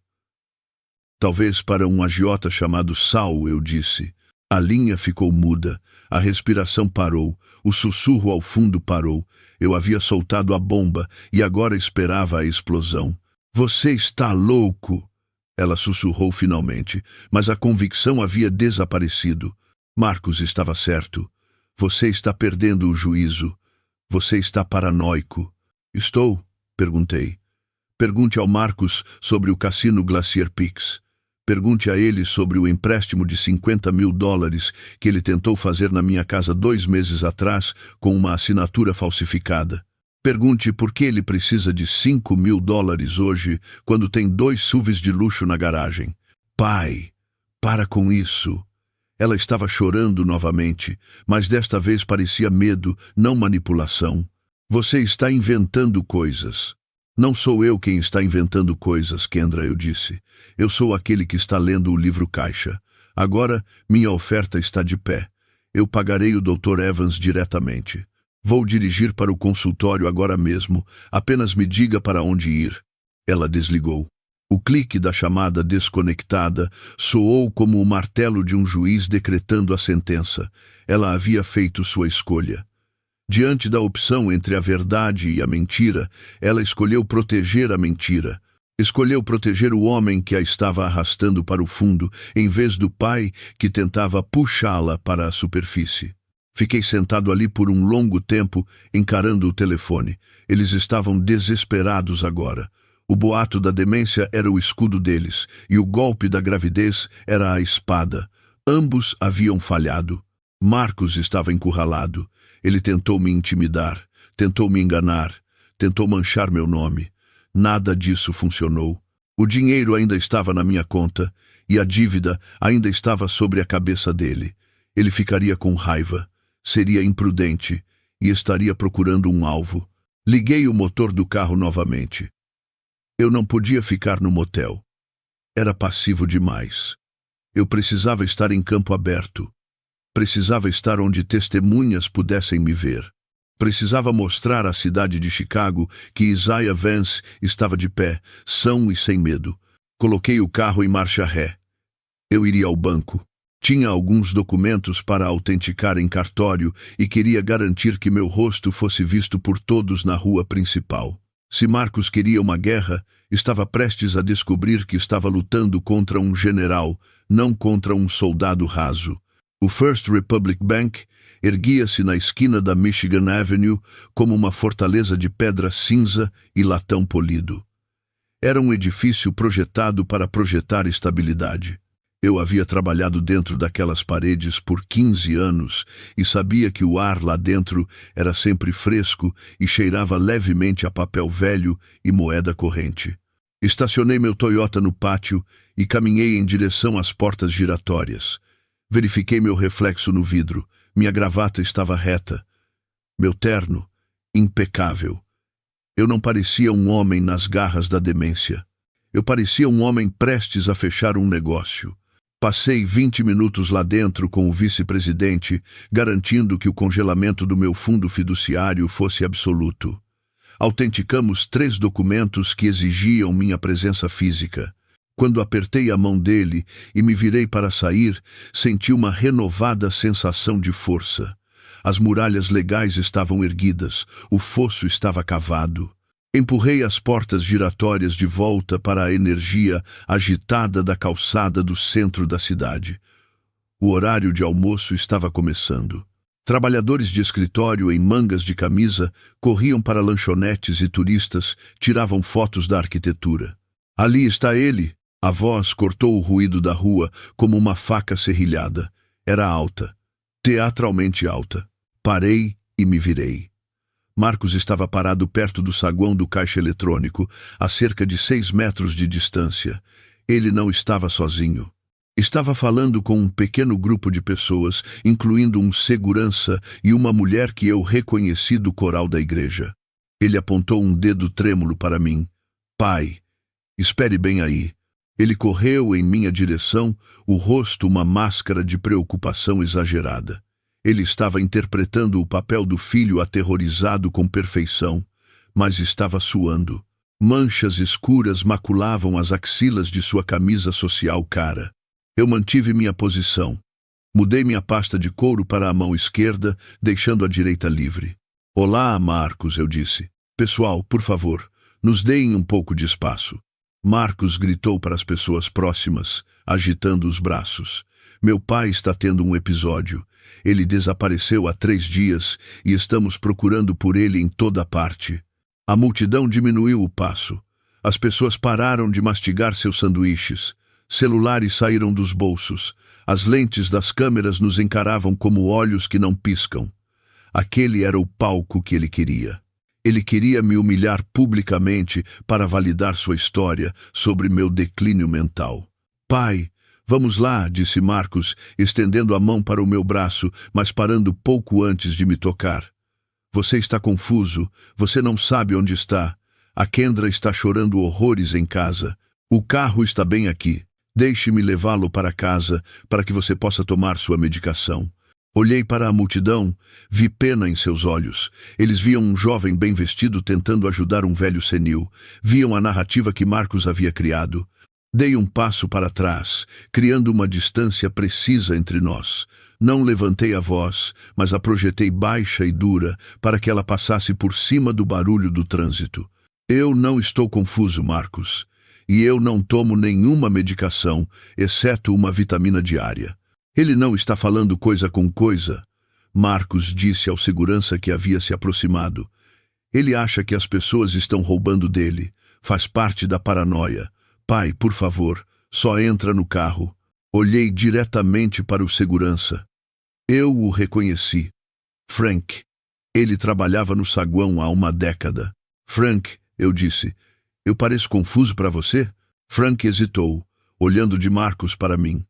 Talvez para um agiota chamado Sal, eu disse. A linha ficou muda, a respiração parou, o sussurro ao fundo parou. Eu havia soltado a bomba e agora esperava a explosão. Você está louco! Ela sussurrou finalmente, mas a convicção havia desaparecido. Marcos estava certo. Você está perdendo o juízo. Você está paranoico. Estou? Perguntei. Pergunte ao Marcos sobre o cassino Glacier Peaks. Pergunte a ele sobre o empréstimo de $50.000 que ele tentou fazer na minha casa 2 meses atrás com uma assinatura falsificada. Pergunte por que ele precisa de $5.000 hoje quando tem 2 SUVs de luxo na garagem. Pai, para com isso. Ela estava chorando novamente, mas desta vez parecia medo, não manipulação. Você está inventando coisas. Não sou eu quem está inventando coisas, Kendra, eu disse. Eu sou aquele que está lendo o livro caixa. Agora, minha oferta está de pé. Eu pagarei o Dr. Evans diretamente. Vou dirigir para o consultório agora mesmo. Apenas me diga para onde ir. Ela desligou. O clique da chamada desconectada soou como o martelo de um juiz decretando a sentença. Ela havia feito sua escolha. Diante da opção entre a verdade e a mentira, ela escolheu proteger a mentira. Escolheu proteger o homem que a estava arrastando para o fundo, em vez do pai que tentava puxá-la para a superfície. Fiquei sentado ali por um longo tempo, encarando o telefone. Eles estavam desesperados agora. O boato da demência era o escudo deles, e o golpe da gravidez era a espada. Ambos haviam falhado. Marcos estava encurralado. Ele tentou me intimidar, tentou me enganar, tentou manchar meu nome. Nada disso funcionou. O dinheiro ainda estava na minha conta e a dívida ainda estava sobre a cabeça dele. Ele ficaria com raiva, seria imprudente e estaria procurando um alvo. Liguei o motor do carro novamente. Eu não podia ficar no motel. Era passivo demais. Eu precisava estar em campo aberto. Precisava estar onde testemunhas pudessem me ver. Precisava mostrar à cidade de Chicago que Isaiah Vance estava de pé, são e sem medo. Coloquei o carro em marcha ré. Eu iria ao banco. Tinha alguns documentos para autenticar em cartório e queria garantir que meu rosto fosse visto por todos na rua principal. Se Marcos queria uma guerra, estava prestes a descobrir que estava lutando contra um general, não contra um soldado raso. O First Republic Bank erguia-se na esquina da Michigan Avenue como uma fortaleza de pedra cinza e latão polido. Era um edifício projetado para projetar estabilidade. Eu havia trabalhado dentro daquelas paredes por 15 anos e sabia que o ar lá dentro era sempre fresco e cheirava levemente a papel velho e moeda corrente. Estacionei meu Toyota no pátio e caminhei em direção às portas giratórias. Verifiquei meu reflexo no vidro. Minha gravata estava reta. Meu terno, impecável. Eu não parecia um homem nas garras da demência. Eu parecia um homem prestes a fechar um negócio. Passei 20 minutos lá dentro com o vice-presidente, garantindo que o congelamento do meu fundo fiduciário fosse absoluto. Autenticamos 3 documentos que exigiam minha presença física. Quando apertei a mão dele e me virei para sair, senti uma renovada sensação de força. As muralhas legais estavam erguidas, o fosso estava cavado. Empurrei as portas giratórias de volta para a energia agitada da calçada do centro da cidade. O horário de almoço estava começando. Trabalhadores de escritório em mangas de camisa corriam para lanchonetes e turistas tiravam fotos da arquitetura. Ali está ele! A voz cortou o ruído da rua como uma faca serrilhada. Era alta, teatralmente alta. Parei e me virei. Marcos estava parado perto do saguão do caixa eletrônico, a cerca de 6 metros de distância. Ele não estava sozinho. Estava falando com um pequeno grupo de pessoas, incluindo um segurança e uma mulher que eu reconheci do coral da igreja. Ele apontou um dedo trêmulo para mim. Pai, espere bem aí. Ele correu em minha direção, o rosto uma máscara de preocupação exagerada. Ele estava interpretando o papel do filho aterrorizado com perfeição, mas estava suando. Manchas escuras maculavam as axilas de sua camisa social cara. Eu mantive minha posição. Mudei minha pasta de couro para a mão esquerda, deixando a direita livre. Olá, Marcos, eu disse. Pessoal, por favor, nos deem um pouco de espaço. Marcos gritou para as pessoas próximas, agitando os braços. Meu pai está tendo um episódio. Ele desapareceu há 3 dias e estamos procurando por ele em toda parte. A multidão diminuiu o passo. As pessoas pararam de mastigar seus sanduíches. Celulares saíram dos bolsos. As lentes das câmeras nos encaravam como olhos que não piscam. Aquele era o palco que ele queria. Ele queria me humilhar publicamente para validar sua história sobre meu declínio mental. Pai, vamos lá, disse Marcos, estendendo a mão para o meu braço, mas parando pouco antes de me tocar. Você está confuso, você não sabe onde está. A Kendra está chorando horrores em casa. O carro está bem aqui. Deixe-me levá-lo para casa, para que você possa tomar sua medicação. Olhei para a multidão, vi pena em seus olhos. Eles viam um jovem bem vestido tentando ajudar um velho senil. Viam a narrativa que Marcos havia criado. Dei um passo para trás, criando uma distância precisa entre nós. Não levantei a voz, mas a projetei baixa e dura para que ela passasse por cima do barulho do trânsito. Eu não estou confuso, Marcos. E eu não tomo nenhuma medicação, exceto uma vitamina diária. Ele não está falando coisa com coisa. Marcos disse ao segurança que havia se aproximado. Ele acha que as pessoas estão roubando dele. Faz parte da paranoia. Pai, por favor, só entra no carro. Olhei diretamente para o segurança. Eu o reconheci. Frank. Ele trabalhava no saguão há uma década. Frank, eu disse, eu pareço confuso para você? Frank hesitou, olhando de Marcos para mim.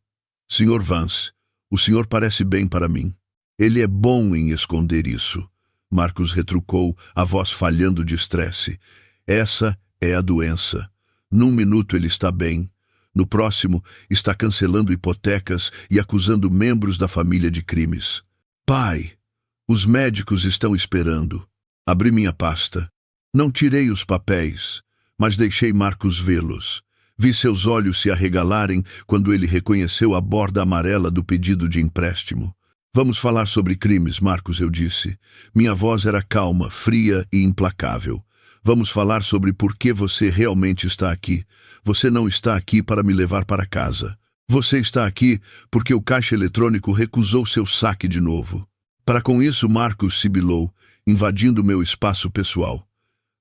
Sr. Vance, o senhor parece bem para mim. Ele é bom em esconder isso. Marcos retrucou, a voz falhando de estresse. Essa é a doença. Num minuto ele está bem. No próximo, está cancelando hipotecas e acusando membros da família de crimes. Pai, os médicos estão esperando. Abri minha pasta. Não tirei os papéis, mas deixei Marcos vê-los. Vi seus olhos se arregalarem quando ele reconheceu a borda amarela do pedido de empréstimo. Vamos falar sobre crimes, Marcos, eu disse. Minha voz era calma, fria e implacável. Vamos falar sobre por que você realmente está aqui. Você não está aqui para me levar para casa. Você está aqui porque o caixa eletrônico recusou seu saque de novo. Para com isso, Marcos sibilou, invadindo meu espaço pessoal.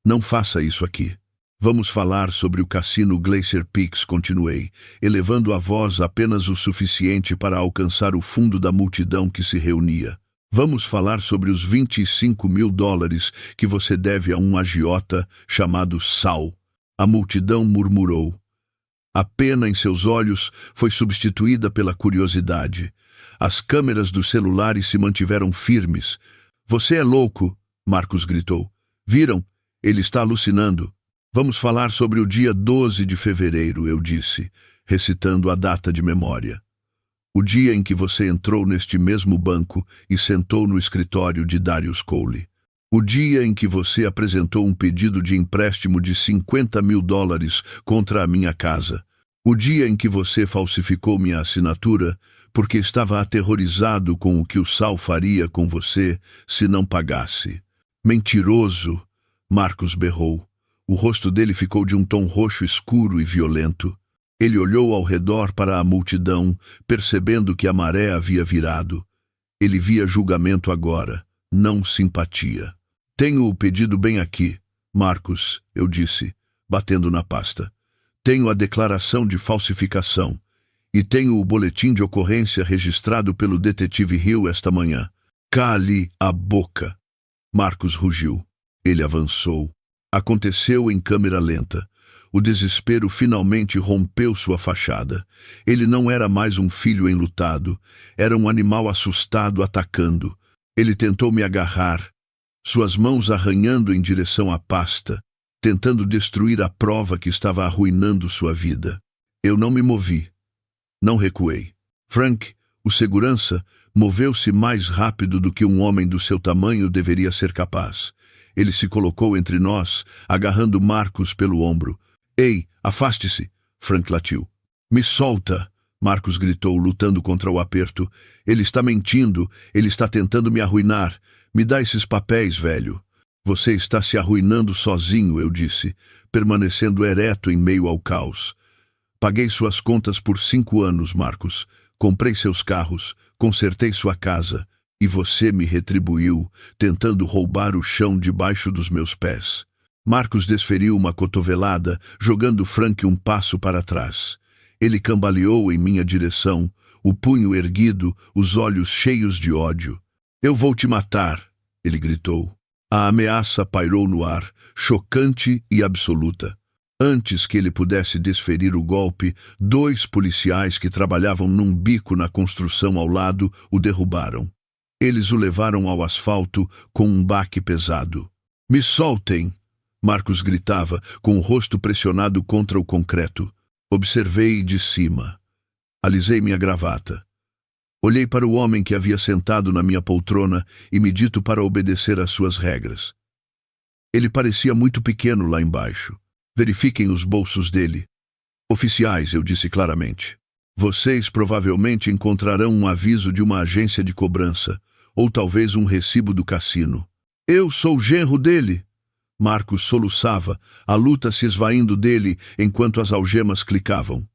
Não faça isso aqui. Vamos falar sobre o cassino Glacier Peaks, continuei, elevando a voz apenas o suficiente para alcançar o fundo da multidão que se reunia. Vamos falar sobre os $25.000 que você deve a um agiota chamado Sal. A multidão murmurou. A pena em seus olhos foi substituída pela curiosidade. As câmeras dos celulares se mantiveram firmes. Você é louco, Marcos gritou. Viram? Ele está alucinando. Vamos falar sobre o dia 12 de fevereiro, eu disse, recitando a data de memória. O dia em que você entrou neste mesmo banco e sentou no escritório de Darius Cole. O dia em que você apresentou um pedido de empréstimo de $50.000 contra a minha casa. O dia em que você falsificou minha assinatura porque estava aterrorizado com o que o Sal faria com você se não pagasse. Mentiroso! Marcos berrou. O rosto dele ficou de um tom roxo escuro e violento. Ele olhou ao redor para a multidão, percebendo que a maré havia virado. Ele via julgamento agora, não simpatia. Tenho o pedido bem aqui, Marcos, eu disse, batendo na pasta. Tenho a declaração de falsificação. E tenho o boletim de ocorrência registrado pelo detetive Hill esta manhã. Cale a boca. Marcos rugiu. Ele avançou. Aconteceu em câmera lenta. O desespero finalmente rompeu sua fachada. Ele não era mais um filho enlutado. Era um animal assustado atacando. Ele tentou me agarrar, suas mãos arranhando em direção à pasta, tentando destruir a prova que estava arruinando sua vida. Eu não me movi. Não recuei. Frank, o segurança, moveu-se mais rápido do que um homem do seu tamanho deveria ser capaz. Ele se colocou entre nós, agarrando Marcos pelo ombro. Ei, afaste-se! Frank latiu. Me solta! Marcos gritou, lutando contra o aperto. Ele está mentindo, ele está tentando me arruinar. Me dá esses papéis, velho. Você está se arruinando sozinho, eu disse, permanecendo ereto em meio ao caos. Paguei suas contas por 5 anos, Marcos. Comprei seus carros, consertei sua casa. E você me retribuiu, tentando roubar o chão debaixo dos meus pés. Marcos desferiu uma cotovelada, jogando Frank um passo para trás. Ele cambaleou em minha direção, o punho erguido, os olhos cheios de ódio. "Eu vou te matar", ele gritou. A ameaça pairou no ar, chocante e absoluta. Antes que ele pudesse desferir o golpe, 2 policiais que trabalhavam num bico na construção ao lado o derrubaram. Eles o levaram ao asfalto com um baque pesado. "Me soltem!" Marcos gritava, com o rosto pressionado contra o concreto. Observei de cima. Alisei minha gravata. Olhei para o homem que havia sentado na minha poltrona e me dito para obedecer às suas regras. Ele parecia muito pequeno lá embaixo. "Verifiquem os bolsos dele." "Oficiais", eu disse claramente. "Vocês provavelmente encontrarão um aviso de uma agência de cobrança, ou talvez um recibo do cassino." "Eu sou o genro dele!" Marcos soluçava, a luta se esvaindo dele enquanto as algemas clicavam.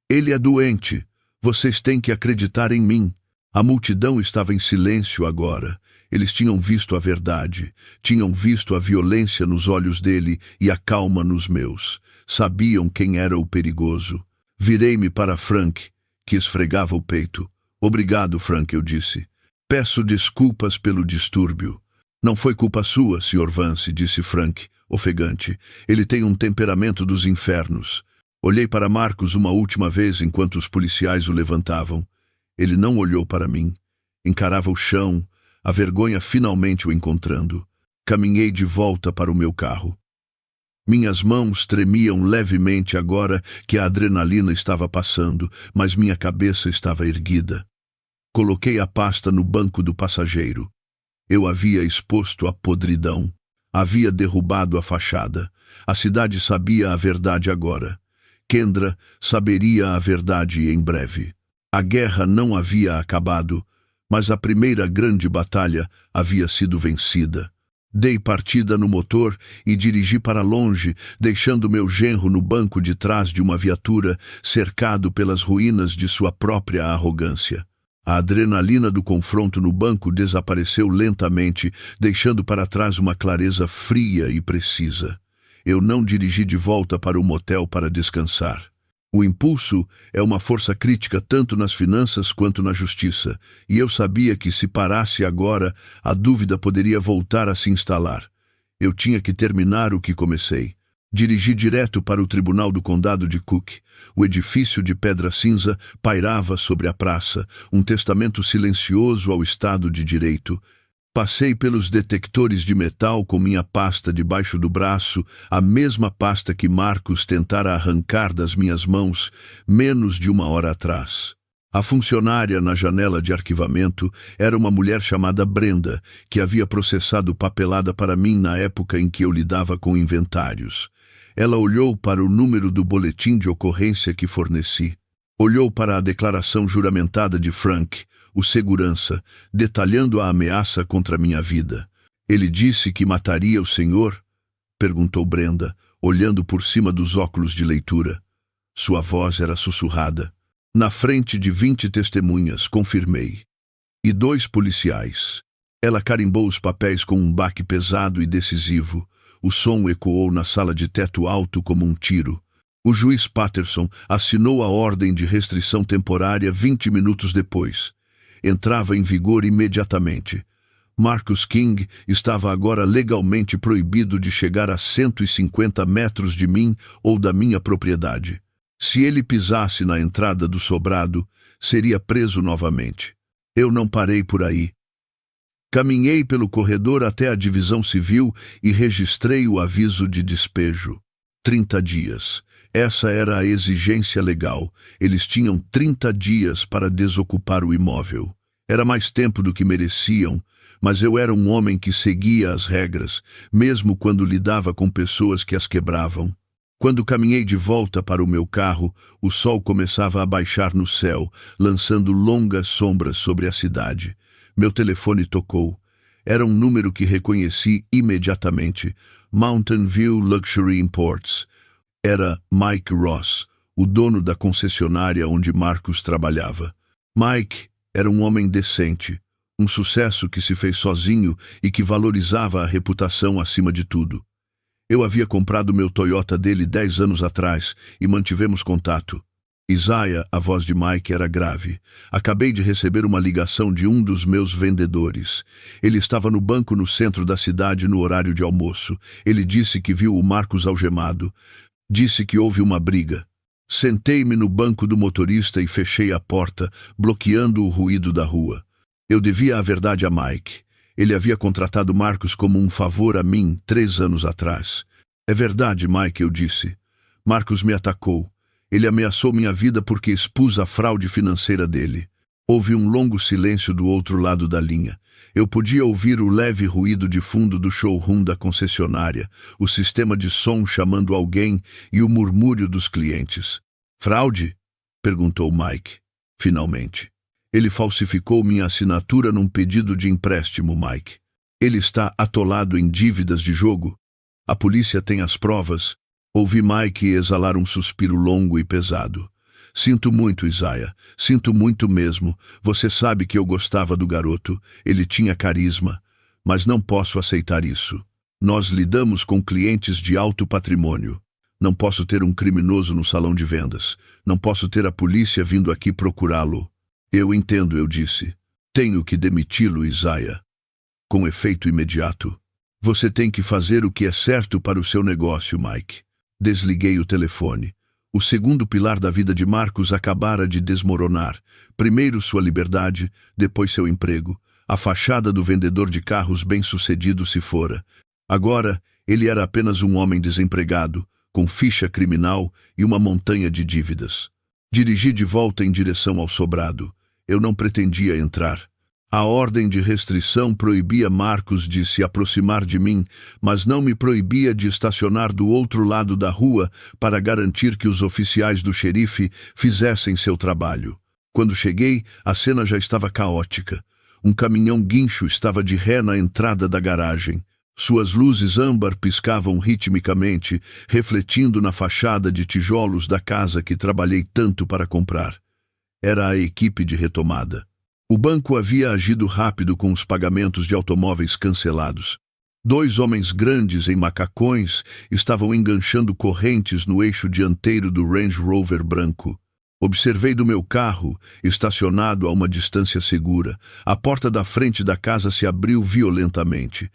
"Ele é doente. Vocês têm que acreditar em mim." A multidão estava em silêncio agora. Eles tinham visto a verdade, tinham visto a violência nos olhos dele e a calma nos meus. Sabiam quem era o perigoso. Virei-me para Frank, que esfregava o peito. "Obrigado, Frank", eu disse. "Peço desculpas pelo distúrbio." "Não foi culpa sua, Sr. Vance", disse Frank, ofegante. "Ele tem um temperamento dos infernos." Olhei para Marcos uma última vez enquanto os policiais o levantavam. Ele não olhou para mim. Encarava o chão, a vergonha finalmente o encontrando. Caminhei de volta para o meu carro. Minhas mãos tremiam levemente agora que a adrenalina estava passando, mas minha cabeça estava erguida. Coloquei a pasta no banco do passageiro. Eu havia exposto a podridão. Havia derrubado a fachada. A cidade sabia a verdade agora. Kendra saberia a verdade em breve. A guerra não havia acabado, mas a primeira grande batalha havia sido vencida. Dei partida no motor e dirigi para longe, deixando meu genro no banco de trás de uma viatura, cercado pelas ruínas de sua própria arrogância. A adrenalina do confronto no banco desapareceu lentamente, deixando para trás uma clareza fria e precisa. Eu não dirigi de volta para o motel para descansar. O impulso é uma força crítica tanto nas finanças quanto na justiça, e eu sabia que se parasse agora, a dúvida poderia voltar a se instalar. Eu tinha que terminar o que comecei. Dirigi direto para o Tribunal do Condado de Cook. O edifício de pedra cinza pairava sobre a praça, um testamento silencioso ao Estado de Direito. Passei pelos detectores de metal com minha pasta debaixo do braço, a mesma pasta que Marcos tentara arrancar das minhas mãos menos de 1 hora atrás. A funcionária na janela de arquivamento era uma mulher chamada Brenda, que havia processado papelada para mim na época em que eu lidava com inventários. Ela olhou para o número do boletim de ocorrência que forneci. Olhou para a declaração juramentada de Frank, o segurança, detalhando a ameaça contra minha vida. "Ele disse que mataria o senhor?" perguntou Brenda, olhando por cima dos óculos de leitura. Sua voz era sussurrada. "Na frente de 20 testemunhas", confirmei. "E 2 policiais." Ela carimbou os papéis com um baque pesado e decisivo. O som ecoou na sala de teto alto como um tiro. O juiz Patterson assinou a ordem de restrição temporária 20 minutos depois. Entrava em vigor imediatamente. Marcus King estava agora legalmente proibido de chegar a 150 metros de mim ou da minha propriedade. Se ele pisasse na entrada do sobrado, seria preso novamente. Eu não parei por aí. Caminhei pelo corredor até a divisão civil e registrei o aviso de despejo. 30 dias. Essa era a exigência legal. Eles tinham 30 dias para desocupar o imóvel. Era mais tempo do que mereciam, mas eu era um homem que seguia as regras, mesmo quando lidava com pessoas que as quebravam. Quando caminhei de volta para o meu carro, o sol começava a baixar no céu, lançando longas sombras sobre a cidade. Meu telefone tocou. Era um número que reconheci imediatamente. Mountain View Luxury Imports. Era Mike Ross, o dono da concessionária onde Marcos trabalhava. Mike era um homem decente, um sucesso que se fez sozinho e que valorizava a reputação acima de tudo. Eu havia comprado meu Toyota dele 10 anos atrás e mantivemos contato. Isaiah, a voz de Mike era grave. Acabei de receber uma ligação de um dos meus vendedores. Ele estava no banco no centro da cidade no horário de almoço. Ele disse que viu o Marcos algemado. Disse que houve uma briga. Sentei-me no banco do motorista e fechei a porta, bloqueando o ruído da rua. Eu devia a verdade a Mike. Ele havia contratado Marcos como um favor a mim 3 anos atrás. É verdade, Mike, eu disse. Marcos me atacou. Ele ameaçou minha vida porque expus a fraude financeira dele. Houve um longo silêncio do outro lado da linha. Eu podia ouvir o leve ruído de fundo do showroom da concessionária, o sistema de som chamando alguém e o murmúrio dos clientes. Fraude? Perguntou Mike. Finalmente. Ele falsificou minha assinatura num pedido de empréstimo, Mike. Ele está atolado em dívidas de jogo. A polícia tem as provas. Ouvi Mike exalar um suspiro longo e pesado. Sinto muito, Isaiah. Sinto muito mesmo. Você sabe que eu gostava do garoto. Ele tinha carisma. Mas não posso aceitar isso. Nós lidamos com clientes de alto patrimônio. Não posso ter um criminoso no salão de vendas. Não posso ter a polícia vindo aqui procurá-lo. Eu entendo, eu disse. Tenho que demiti-lo, Isaiah. Com efeito imediato. Você tem que fazer o que é certo para o seu negócio, Mike. Desliguei o telefone. O segundo pilar da vida de Marcos acabara de desmoronar. Primeiro sua liberdade, depois seu emprego. A fachada do vendedor de carros bem-sucedido se fora. Agora, ele era apenas um homem desempregado, com ficha criminal e uma montanha de dívidas. Dirigi de volta em direção ao sobrado. Eu não pretendia entrar. A ordem de restrição proibia Marcos de se aproximar de mim, mas não me proibia de estacionar do outro lado da rua para garantir que os oficiais do xerife fizessem seu trabalho. Quando cheguei, a cena já estava caótica. Um caminhão guincho estava de ré na entrada da garagem. Suas luzes âmbar piscavam ritmicamente, refletindo na fachada de tijolos da casa que trabalhei tanto para comprar. Era a equipe de retomada. O banco havia agido rápido com os pagamentos de automóveis cancelados. 2 homens grandes em macacões estavam enganchando correntes no eixo dianteiro do Range Rover branco. Observei do meu carro, estacionado a uma distância segura. A porta da frente da casa se abriu violentamente.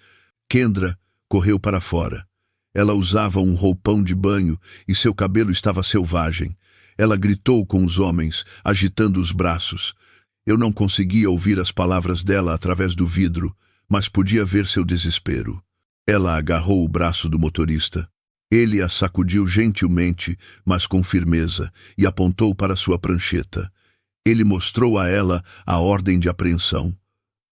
Kendra correu para fora. Ela usava um roupão de banho e seu cabelo estava selvagem. Ela gritou com os homens, agitando os braços. Eu não conseguia ouvir as palavras dela através do vidro, mas podia ver seu desespero. Ela agarrou o braço do motorista. Ele a sacudiu gentilmente, mas com firmeza, e apontou para sua prancheta. Ele mostrou a ela a ordem de apreensão.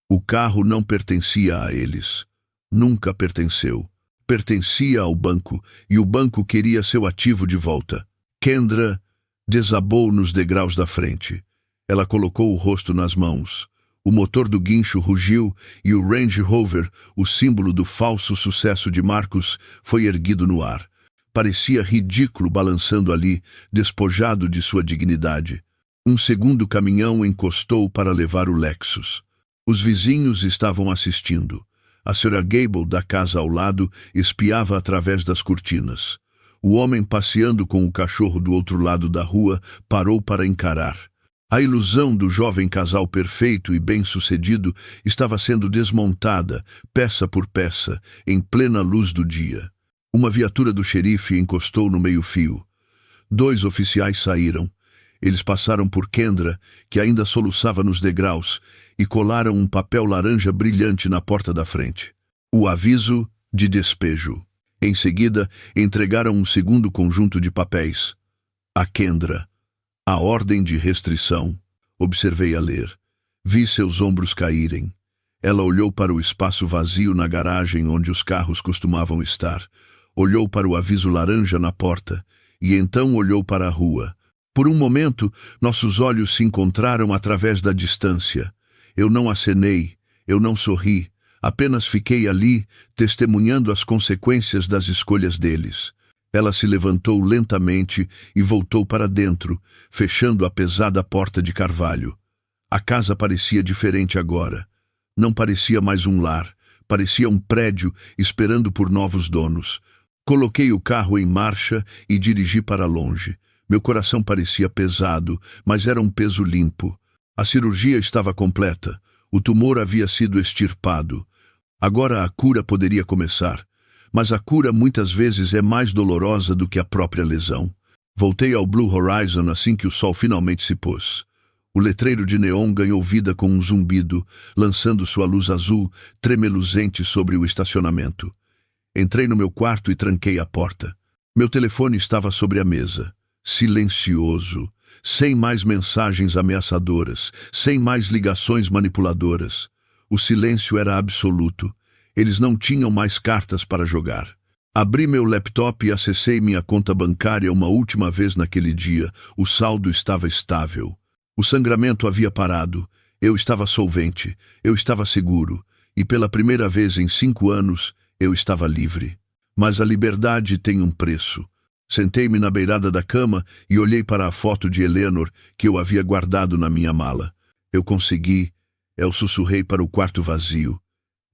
O carro não pertencia a eles. Nunca pertenceu. Pertencia ao banco, e o banco queria seu ativo de volta. Kendra desabou nos degraus da frente. Ela colocou o rosto nas mãos. O motor do guincho rugiu e o Range Rover, o símbolo do falso sucesso de Marcos, foi erguido no ar. Parecia ridículo balançando ali, despojado de sua dignidade. Um segundo caminhão encostou para levar o Lexus. Os vizinhos estavam assistindo. A Sra. Gable, da casa ao lado, espiava através das cortinas. O homem passeando com o cachorro do outro lado da rua parou para encarar. A ilusão do jovem casal perfeito e bem-sucedido estava sendo desmontada, peça por peça, em plena luz do dia. Uma viatura do xerife encostou no meio-fio. 2 oficiais saíram. Eles passaram por Kendra, que ainda soluçava nos degraus, e colaram um papel laranja brilhante na porta da frente. O aviso de despejo. Em seguida, entregaram um segundo conjunto de papéis. A Kendra. A ordem de restrição. Observei a ler. Vi seus ombros caírem. Ela olhou para o espaço vazio na garagem onde os carros costumavam estar. Olhou para o aviso laranja na porta. E então olhou para a rua. Por um momento, nossos olhos se encontraram através da distância. Eu não acenei. Eu não sorri. Apenas fiquei ali, testemunhando as consequências das escolhas deles. Ela se levantou lentamente e voltou para dentro, fechando a pesada porta de carvalho. A casa parecia diferente agora. Não parecia mais um lar, parecia um prédio esperando por novos donos. Coloquei o carro em marcha e dirigi para longe. Meu coração parecia pesado, mas era um peso limpo. A cirurgia estava completa. O tumor havia sido extirpado. Agora a cura poderia começar. Mas a cura muitas vezes é mais dolorosa do que a própria lesão. Voltei ao Blue Horizon assim que o sol finalmente se pôs. O letreiro de neon ganhou vida com um zumbido, lançando sua luz azul, tremeluzente sobre o estacionamento. Entrei no meu quarto e tranquei a porta. Meu telefone estava sobre a mesa. Silencioso, sem mais mensagens ameaçadoras, sem mais ligações manipuladoras. O silêncio era absoluto. Eles não tinham mais cartas para jogar. Abri meu laptop e acessei minha conta bancária uma última vez naquele dia. O saldo estava estável. O sangramento havia parado. Eu estava solvente. Eu estava seguro. E pela primeira vez em 5 anos, eu estava livre. Mas a liberdade tem um preço. Sentei-me na beirada da cama e olhei para a foto de Eleanor que eu havia guardado na minha mala. Eu consegui. Eu sussurrei para o quarto vazio.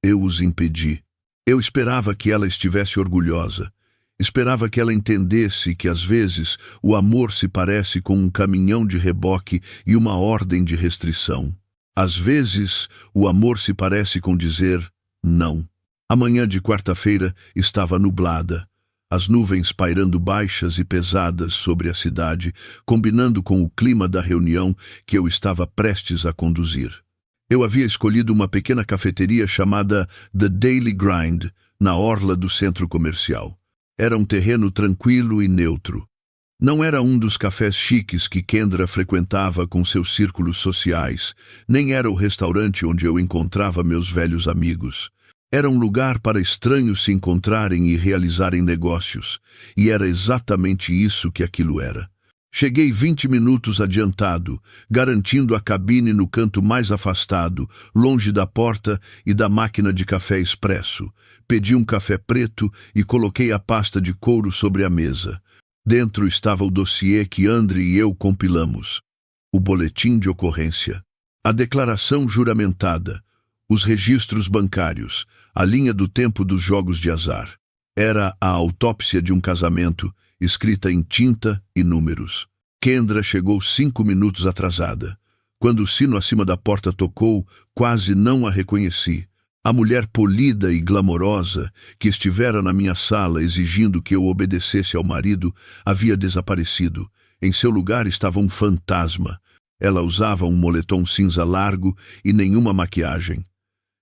Eu os impedi. Eu esperava que ela estivesse orgulhosa. Esperava que ela entendesse que, às vezes, o amor se parece com um caminhão de reboque e uma ordem de restrição. Às vezes, o amor se parece com dizer não. A manhã de quarta-feira estava nublada. As nuvens pairando baixas e pesadas sobre a cidade, combinando com o clima da reunião que eu estava prestes a conduzir. Eu havia escolhido uma pequena cafeteria chamada The Daily Grind, na orla do centro comercial. Era um terreno tranquilo e neutro. Não era um dos cafés chiques que Kendra frequentava com seus círculos sociais, nem era o restaurante onde eu encontrava meus velhos amigos. Era um lugar para estranhos se encontrarem e realizarem negócios, e era exatamente isso que aquilo era. Cheguei 20 minutos adiantado, garantindo a cabine no canto mais afastado, longe da porta e da máquina de café expresso. Pedi um café preto e coloquei a pasta de couro sobre a mesa. Dentro estava o dossiê que Andre e eu compilamos. O boletim de ocorrência, a declaração juramentada, os registros bancários, a linha do tempo dos jogos de azar. Era a autópsia de um casamento, escrita em tinta e números. Kendra chegou 5 minutos atrasada. Quando o sino acima da porta tocou, quase não a reconheci. A mulher polida e glamourosa, que estivera na minha sala exigindo que eu obedecesse ao marido, havia desaparecido. Em seu lugar estava um fantasma. Ela usava um moletom cinza largo e nenhuma maquiagem.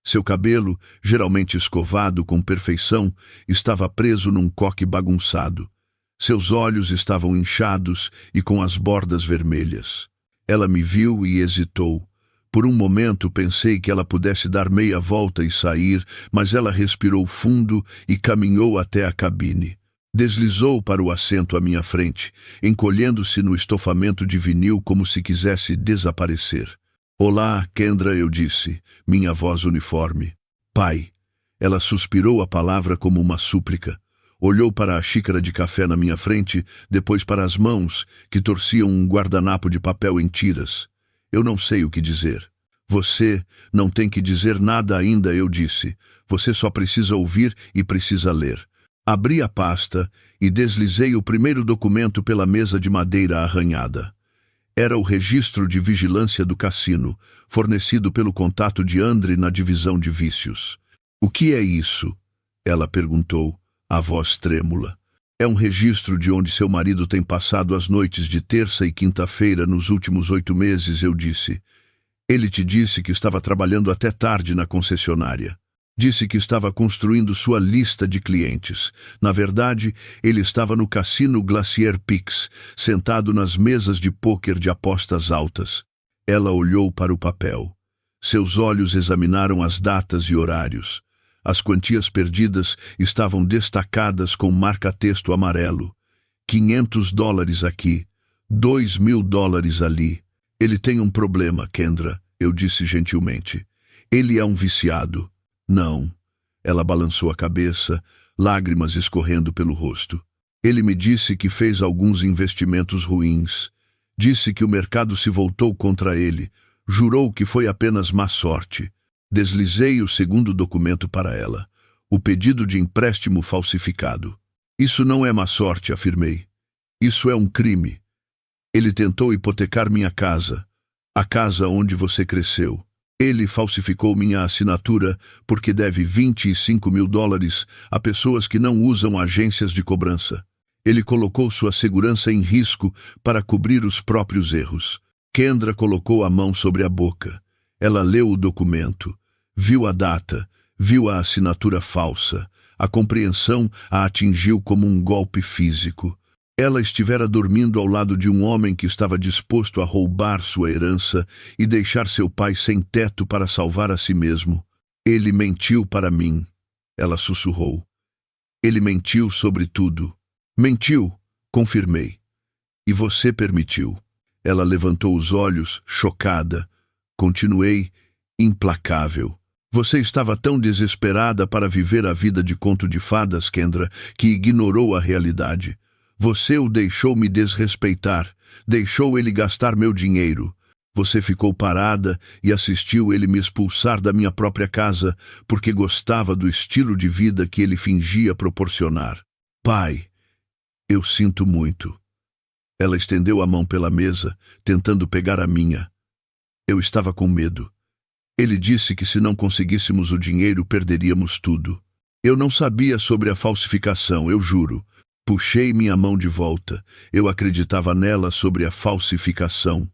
Seu cabelo, geralmente escovado com perfeição, estava preso num coque bagunçado. Seus olhos estavam inchados e com as bordas vermelhas. Ela me viu e hesitou. Por um momento pensei que ela pudesse dar meia volta e sair, mas ela respirou fundo e caminhou até a cabine. Deslizou para o assento à minha frente, encolhendo-se no estofamento de vinil como se quisesse desaparecer. Olá, Kendra, eu disse, minha voz uniforme. Pai. Ela suspirou a palavra como uma súplica. Olhou para a xícara de café na minha frente, depois para as mãos, que torciam um guardanapo de papel em tiras. Eu não sei o que dizer. Você não tem que dizer nada ainda, eu disse. Você só precisa ouvir e precisa ler. Abri a pasta e deslizei o primeiro documento pela mesa de madeira arranhada. Era o registro de vigilância do cassino, fornecido pelo contato de Andre na divisão de vícios. O que é isso? Ela perguntou, a voz trêmula. É um registro de onde seu marido tem passado as noites de terça e quinta-feira nos últimos 8 meses, eu disse. Ele te disse que estava trabalhando até tarde na concessionária. Disse que estava construindo sua lista de clientes. Na verdade, ele estava no cassino Glacier Peaks, sentado nas mesas de pôquer de apostas altas. Ela olhou para o papel. Seus olhos examinaram as datas e horários. As quantias perdidas estavam destacadas com marca-texto amarelo. $500 aqui, $2.000 ali. Ele tem um problema, Kendra, eu disse gentilmente. Ele é um viciado. Não. Ela balançou a cabeça, lágrimas escorrendo pelo rosto. Ele me disse que fez alguns investimentos ruins. Disse que o mercado se voltou contra ele. Jurou que foi apenas má sorte. Deslizei o segundo documento para ela. O pedido de empréstimo falsificado. Isso não é má sorte, afirmei. Isso é um crime. Ele tentou hipotecar minha casa, a casa onde você cresceu. Ele falsificou minha assinatura porque deve $25.000 a pessoas que não usam agências de cobrança. Ele colocou sua segurança em risco para cobrir os próprios erros. Kendra colocou a mão sobre a boca. Ela leu o documento, viu a data, viu a assinatura falsa. A compreensão a atingiu como um golpe físico. Ela estivera dormindo ao lado de um homem que estava disposto a roubar sua herança e deixar seu pai sem teto para salvar a si mesmo. Ele mentiu para mim, ela sussurrou. Ele mentiu sobre tudo. Mentiu, confirmei. E você permitiu. Ela levantou os olhos, chocada. Continuei, implacável. Você estava tão desesperada para viver a vida de conto de fadas, Kendra, que ignorou a realidade. Você o deixou me desrespeitar, deixou ele gastar meu dinheiro. Você ficou parada e assistiu ele me expulsar da minha própria casa porque gostava do estilo de vida que ele fingia proporcionar. Pai, eu sinto muito. Ela estendeu a mão pela mesa, tentando pegar a minha. Eu estava com medo. Ele disse que se não conseguíssemos o dinheiro, perderíamos tudo. Eu não sabia sobre a falsificação, eu juro. Puxei minha mão de volta. Eu acreditava nela sobre a falsificação.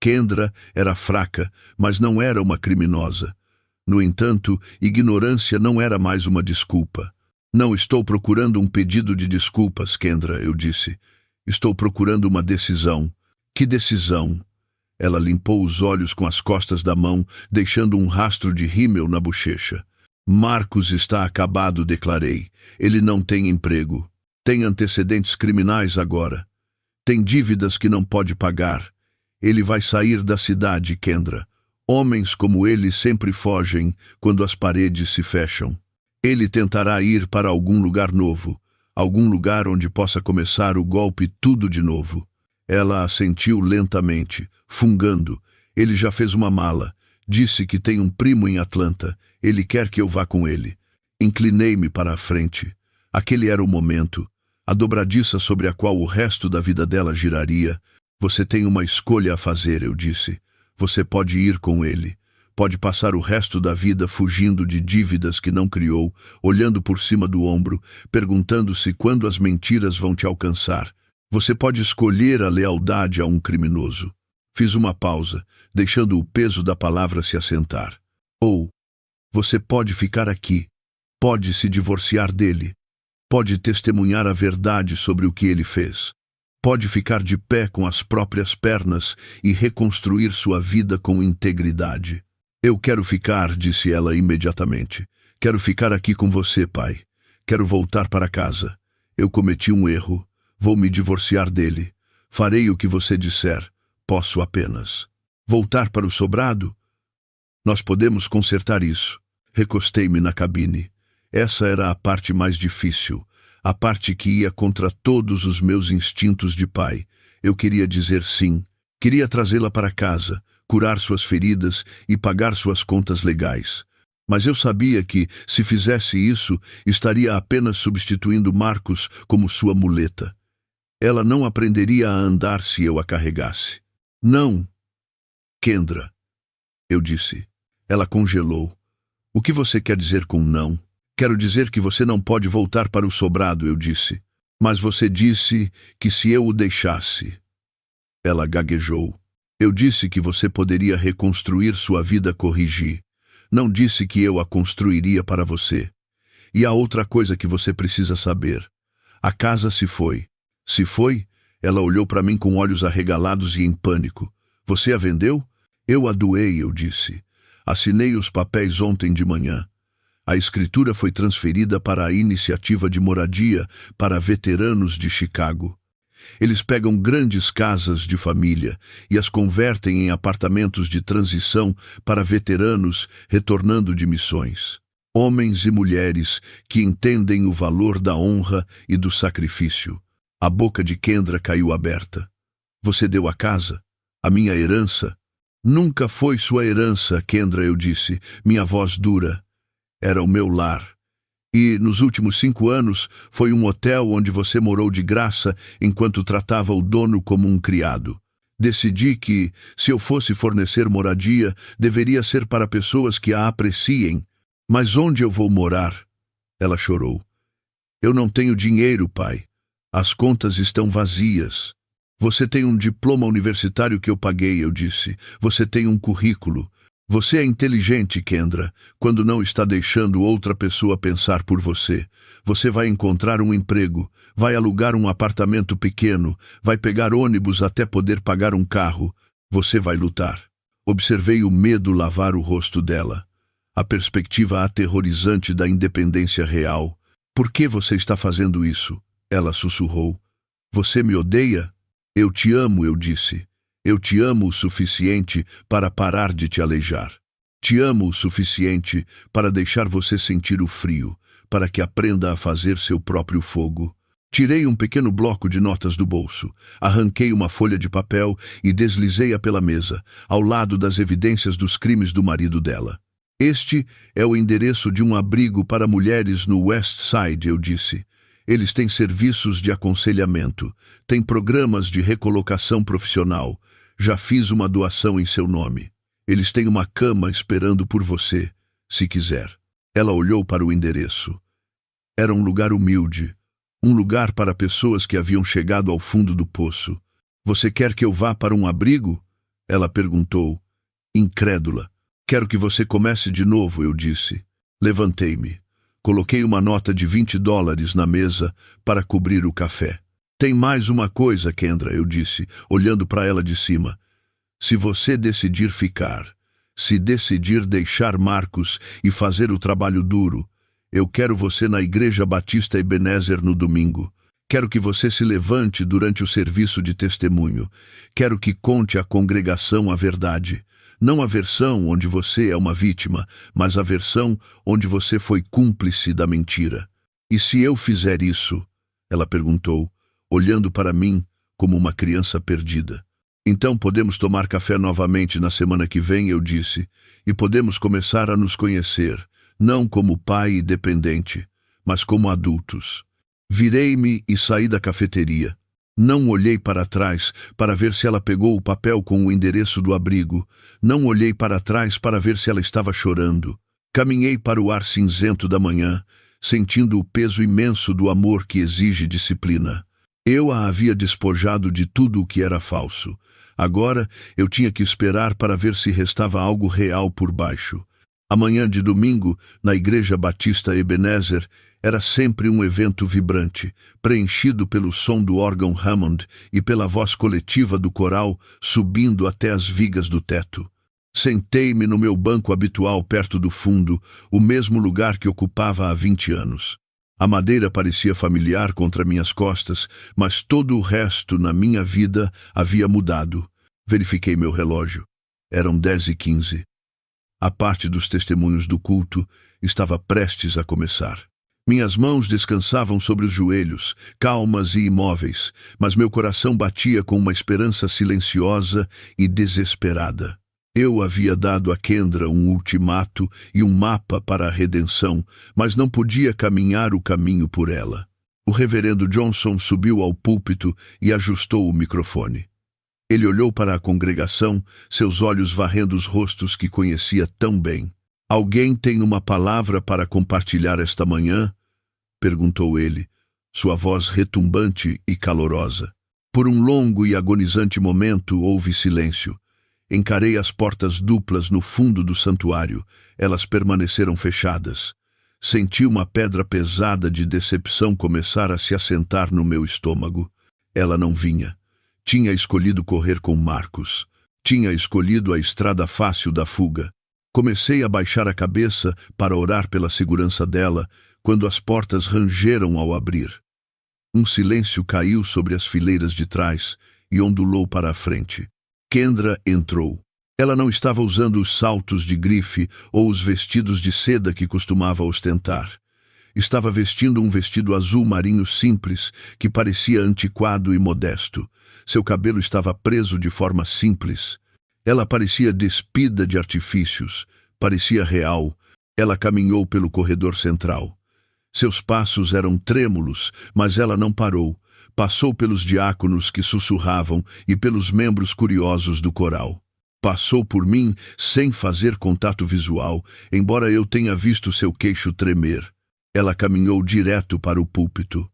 Kendra era fraca, mas não era uma criminosa. No entanto, ignorância não era mais uma desculpa. Não estou procurando um pedido de desculpas, Kendra, eu disse. Estou procurando uma decisão. Que decisão? Ela limpou os olhos com as costas da mão, deixando um rastro de rímel na bochecha. Marcos está acabado, declarei. Ele não tem emprego. Tem antecedentes criminais agora. Tem dívidas que não pode pagar. Ele vai sair da cidade, Kendra. Homens como ele sempre fogem quando as paredes se fecham. Ele tentará ir para algum lugar novo, algum lugar onde possa começar o golpe tudo de novo. Ela assentiu lentamente, fungando. Ele já fez uma mala. Disse que tem um primo em Atlanta. Ele quer que eu vá com ele. Inclinei-me para a frente. Aquele era o momento. A dobradiça sobre a qual o resto da vida dela giraria. Você tem uma escolha a fazer, eu disse. Você pode ir com ele. Pode passar o resto da vida fugindo de dívidas que não criou, olhando por cima do ombro, perguntando-se quando as mentiras vão te alcançar. Você pode escolher a lealdade a um criminoso. Fiz uma pausa, deixando o peso da palavra se assentar. Ou, você pode ficar aqui. Pode se divorciar dele. Pode testemunhar a verdade sobre o que ele fez. Pode ficar de pé com as próprias pernas e reconstruir sua vida com integridade. Eu quero ficar, disse ela imediatamente. Quero ficar aqui com você, pai. Quero voltar para casa. Eu cometi um erro. Vou me divorciar dele. Farei o que você disser. Posso apenas voltar para o sobrado? Nós podemos consertar isso. Recostei-me na cabine. Essa era a parte mais difícil, a parte que ia contra todos os meus instintos de pai. Eu queria dizer sim. Queria trazê-la para casa, curar suas feridas e pagar suas contas legais. Mas eu sabia que, se fizesse isso, estaria apenas substituindo Marcos como sua muleta. Ela não aprenderia a andar se eu a carregasse. Não, Kendra, eu disse. Ela congelou. O que você quer dizer com não? Quero dizer que você não pode voltar para o sobrado, eu disse. Mas você disse que se eu o deixasse. Ela gaguejou. Eu disse que você poderia reconstruir sua vida, corrigi. Não disse que eu a construiria para você. E há outra coisa que você precisa saber. A casa se foi. Se foi? Ela olhou para mim com olhos arregalados e em pânico. Você a vendeu? Eu a doei, eu disse. Assinei os papéis ontem de manhã. A escritura foi transferida para a iniciativa de moradia para veteranos de Chicago. Eles pegam grandes casas de família e as convertem em apartamentos de transição para veteranos retornando de missões. Homens e mulheres que entendem o valor da honra e do sacrifício. A boca de Kendra caiu aberta. Você deu a casa? A minha herança? Nunca foi sua herança, Kendra, eu disse, minha voz dura. Era o meu lar. E, nos últimos 5 anos, foi um hotel onde você morou de graça enquanto tratava o dono como um criado. Decidi que, se eu fosse fornecer moradia, deveria ser para pessoas que a apreciem. Mas onde eu vou morar? Ela chorou. Eu não tenho dinheiro, pai. As contas estão vazias. Você tem um diploma universitário que eu paguei, eu disse. Você tem um currículo. Você é inteligente, Kendra, quando não está deixando outra pessoa pensar por você. Você vai encontrar um emprego, vai alugar um apartamento pequeno, vai pegar ônibus até poder pagar um carro. Você vai lutar. Observei o medo lavar o rosto dela. A perspectiva aterrorizante da independência real. Por que você está fazendo isso? Ela sussurrou. Você me odeia? Eu te amo, eu disse. Eu te amo o suficiente para parar de te aleijar. Te amo o suficiente para deixar você sentir o frio, para que aprenda a fazer seu próprio fogo. Tirei um pequeno bloco de notas do bolso, arranquei uma folha de papel e deslizei-a pela mesa, ao lado das evidências dos crimes do marido dela. Este é o endereço de um abrigo para mulheres no West Side, eu disse. Eles têm serviços de aconselhamento, têm programas de recolocação profissional. Já fiz uma doação em seu nome. Eles têm uma cama esperando por você, se quiser. Ela olhou para o endereço. Era um lugar humilde, um lugar para pessoas que haviam chegado ao fundo do poço. Você quer que eu vá para um abrigo? Ela perguntou, incrédula. Quero que você comece de novo, eu disse. Levantei-me. Coloquei uma nota de $20 na mesa para cobrir o café. Tem mais uma coisa, Kendra, eu disse, olhando para ela de cima. Se você decidir ficar, se decidir deixar Marcos e fazer o trabalho duro, eu quero você na Igreja Batista Ebenezer no domingo. Quero que você se levante durante o serviço de testemunho. Quero que conte à congregação a verdade. Não a versão onde você é uma vítima, mas a versão onde você foi cúmplice da mentira. E se eu fizer isso? Ela perguntou, olhando para mim como uma criança perdida. Então podemos tomar café novamente na semana que vem, eu disse, e podemos começar a nos conhecer, não como pai e dependente, mas como adultos. Virei-me e saí da cafeteria. Não olhei para trás para ver se ela pegou o papel com o endereço do abrigo. Não olhei para trás para ver se ela estava chorando. Caminhei para o ar cinzento da manhã, sentindo o peso imenso do amor que exige disciplina. Eu a havia despojado de tudo o que era falso. Agora eu tinha que esperar para ver se restava algo real por baixo. A manhã de domingo, na Igreja Batista Ebenezer, era sempre um evento vibrante, preenchido pelo som do órgão Hammond e pela voz coletiva do coral subindo até as vigas do teto. Sentei-me no meu banco habitual perto do fundo, o mesmo lugar que ocupava há 20 anos. A madeira parecia familiar contra minhas costas, mas todo o resto na minha vida havia mudado. Verifiquei meu relógio. Eram 10h15. A parte dos testemunhos do culto estava prestes a começar. Minhas mãos descansavam sobre os joelhos, calmas e imóveis, mas meu coração batia com uma esperança silenciosa e desesperada. Eu havia dado a Kendra um ultimato e um mapa para a redenção, mas não podia caminhar o caminho por ela. O reverendo Johnson subiu ao púlpito e ajustou o microfone. Ele olhou para a congregação, seus olhos varrendo os rostos que conhecia tão bem. Alguém tem uma palavra para compartilhar esta manhã? Perguntou ele, sua voz retumbante e calorosa. Por um longo e agonizante momento houve silêncio. Encarei as portas duplas no fundo do santuário. Elas permaneceram fechadas. Senti uma pedra pesada de decepção começar a se assentar no meu estômago. Ela não vinha. Tinha escolhido correr com Marcos. Tinha escolhido a estrada fácil da fuga. Comecei a baixar a cabeça para orar pela segurança dela, quando as portas rangeram ao abrir. Um silêncio caiu sobre as fileiras de trás e ondulou para a frente. Kendra entrou. Ela não estava usando os saltos de grife ou os vestidos de seda que costumava ostentar. Estava vestindo um vestido azul marinho simples, que parecia antiquado e modesto. Seu cabelo estava preso de forma simples. Ela parecia despida de artifícios, parecia real. Ela caminhou pelo corredor central. Seus passos eram trêmulos, mas ela não parou. Passou pelos diáconos que sussurravam e pelos membros curiosos do coral. Passou por mim sem fazer contato visual, embora eu tenha visto seu queixo tremer. Ela caminhou direto para o púlpito.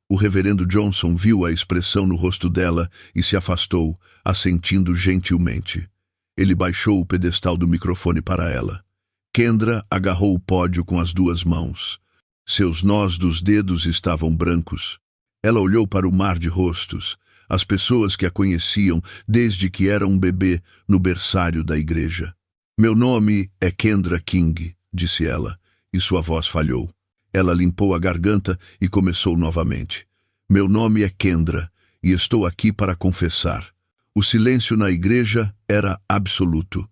O reverendo Johnson viu a expressão no rosto dela e se afastou, assentindo gentilmente. Ele baixou o pedestal do microfone para ela. Kendra agarrou o pódio com as 2 mãos. Seus nós dos dedos estavam brancos. Ela olhou para o mar de rostos, as pessoas que a conheciam desde que era um bebê no berçário da igreja. Meu nome é Kendra King, disse ela, e sua voz falhou. Ela limpou a garganta e começou novamente. Meu nome é Kendra, e estou aqui para confessar. O silêncio na igreja era absoluto.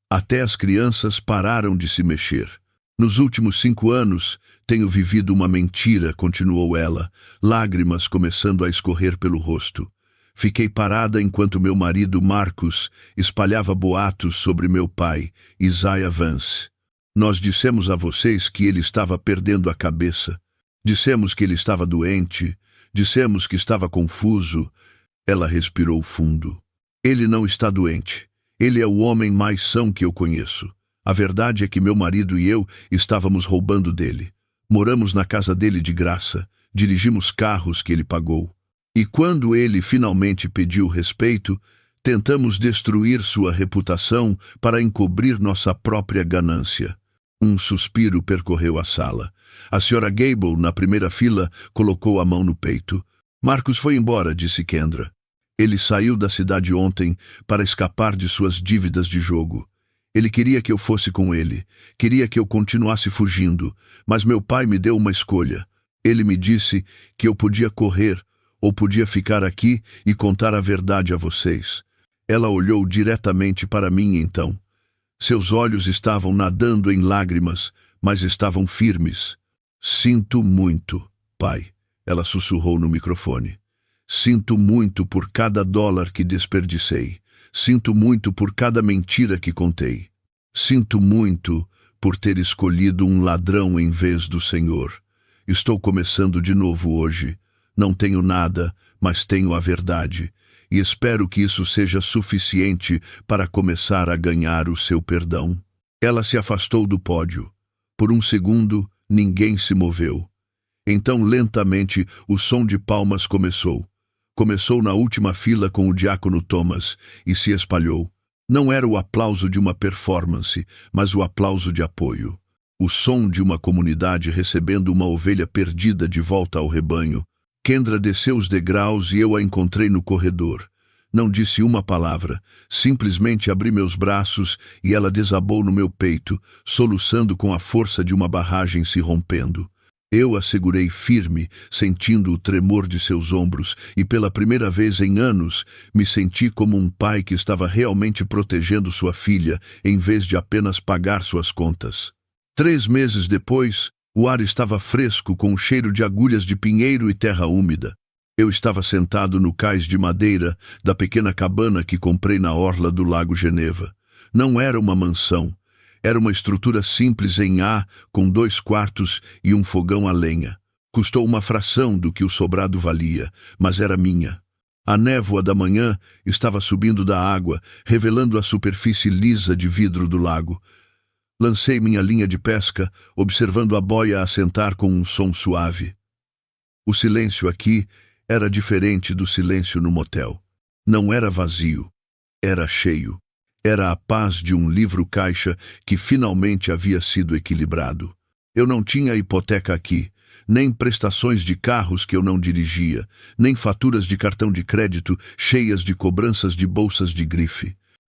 Até as crianças pararam de se mexer. Nos últimos 5 anos, tenho vivido uma mentira, continuou ela, lágrimas começando a escorrer pelo rosto. Fiquei parada enquanto meu marido, Marcus, espalhava boatos sobre meu pai, Isaiah Vance. Nós dissemos a vocês que ele estava perdendo a cabeça. Dissemos que ele estava doente. Dissemos que estava confuso. Ela respirou fundo. Ele não está doente. Ele é o homem mais são que eu conheço. A verdade é que meu marido e eu estávamos roubando dele. Moramos na casa dele de graça. Dirigimos carros que ele pagou. E quando ele finalmente pediu respeito, tentamos destruir sua reputação para encobrir nossa própria ganância. Um suspiro percorreu a sala. A Sra. Gable, na primeira fila, colocou a mão no peito. Marcus foi embora, disse Kendra. Ele saiu da cidade ontem para escapar de suas dívidas de jogo. Ele queria que eu fosse com ele. Queria que eu continuasse fugindo. Mas meu pai me deu uma escolha. Ele me disse que eu podia correr ou podia ficar aqui e contar a verdade a vocês. Ela olhou diretamente para mim então. Seus olhos estavam nadando em lágrimas, mas estavam firmes. Sinto muito, pai, ela sussurrou no microfone. Sinto muito por cada dólar que desperdicei. Sinto muito por cada mentira que contei. Sinto muito por ter escolhido um ladrão em vez do Senhor. Estou começando de novo hoje. Não tenho nada, mas tenho a verdade. E espero que isso seja suficiente para começar a ganhar o seu perdão. Ela se afastou do pódio. Por um segundo, ninguém se moveu. Então, lentamente, o som de palmas começou. Começou na última fila com o diácono Thomas e se espalhou. Não era o aplauso de uma performance, mas o aplauso de apoio. O som de uma comunidade recebendo uma ovelha perdida de volta ao rebanho. Kendra desceu os degraus e eu a encontrei no corredor. Não disse uma palavra, simplesmente abri meus braços e ela desabou no meu peito, soluçando com a força de uma barragem se rompendo. Eu a segurei firme, sentindo o tremor de seus ombros, e pela primeira vez em anos me senti como um pai que estava realmente protegendo sua filha, em vez de apenas pagar suas contas. 3 meses depois, o ar estava fresco com o cheiro de agulhas de pinheiro e terra úmida. Eu estava sentado no cais de madeira da pequena cabana que comprei na orla do Lago Geneva. Não era uma mansão. Era uma estrutura simples em A, com 2 quartos e um fogão a lenha. Custou uma fração do que o sobrado valia, mas era minha. A névoa da manhã estava subindo da água, revelando a superfície lisa de vidro do lago. Lancei minha linha de pesca, observando a boia assentar com um som suave. O silêncio aqui era diferente do silêncio no motel. Não era vazio, era cheio. Era a paz de um livro-caixa que finalmente havia sido equilibrado. Eu não tinha hipoteca aqui, nem prestações de carros que eu não dirigia, nem faturas de cartão de crédito cheias de cobranças de bolsas de grife.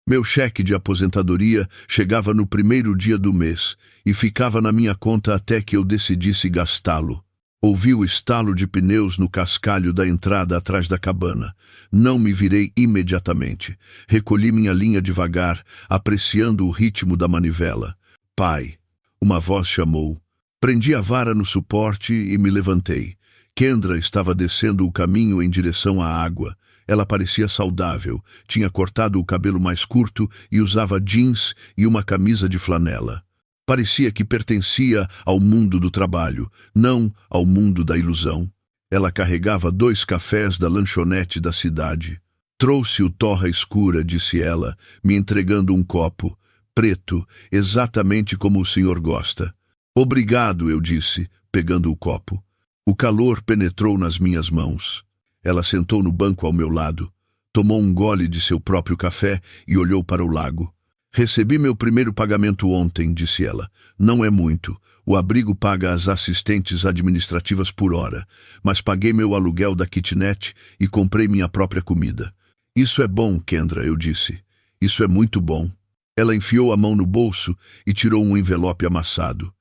Meu cheque de aposentadoria chegava no primeiro dia do mês e ficava na minha conta até que eu decidisse gastá-lo. Ouvi o estalo de pneus no cascalho da entrada atrás da cabana. Não me virei imediatamente. Recolhi minha linha devagar, apreciando o ritmo da manivela. Pai, uma voz chamou. Prendi a vara no suporte e me levantei. Kendra estava descendo o caminho em direção à água. Ela parecia saudável, tinha cortado o cabelo mais curto e usava jeans e uma camisa de flanela. Parecia que pertencia ao mundo do trabalho, não ao mundo da ilusão. Ela carregava 2 cafés da lanchonete da cidade. Trouxe o torra escura, disse ela, me entregando um copo, preto, exatamente como o senhor gosta. Obrigado, eu disse, pegando o copo. O calor penetrou nas minhas mãos. Ela sentou no banco ao meu lado, tomou um gole de seu próprio café e olhou para o lago. Recebi meu primeiro pagamento ontem, disse ela. Não é muito. O abrigo paga as assistentes administrativas por hora, mas paguei meu aluguel da kitnet e comprei minha própria comida. Isso é bom, Kendra, eu disse. Isso é muito bom. Ela enfiou a mão no bolso e tirou um envelope amassado.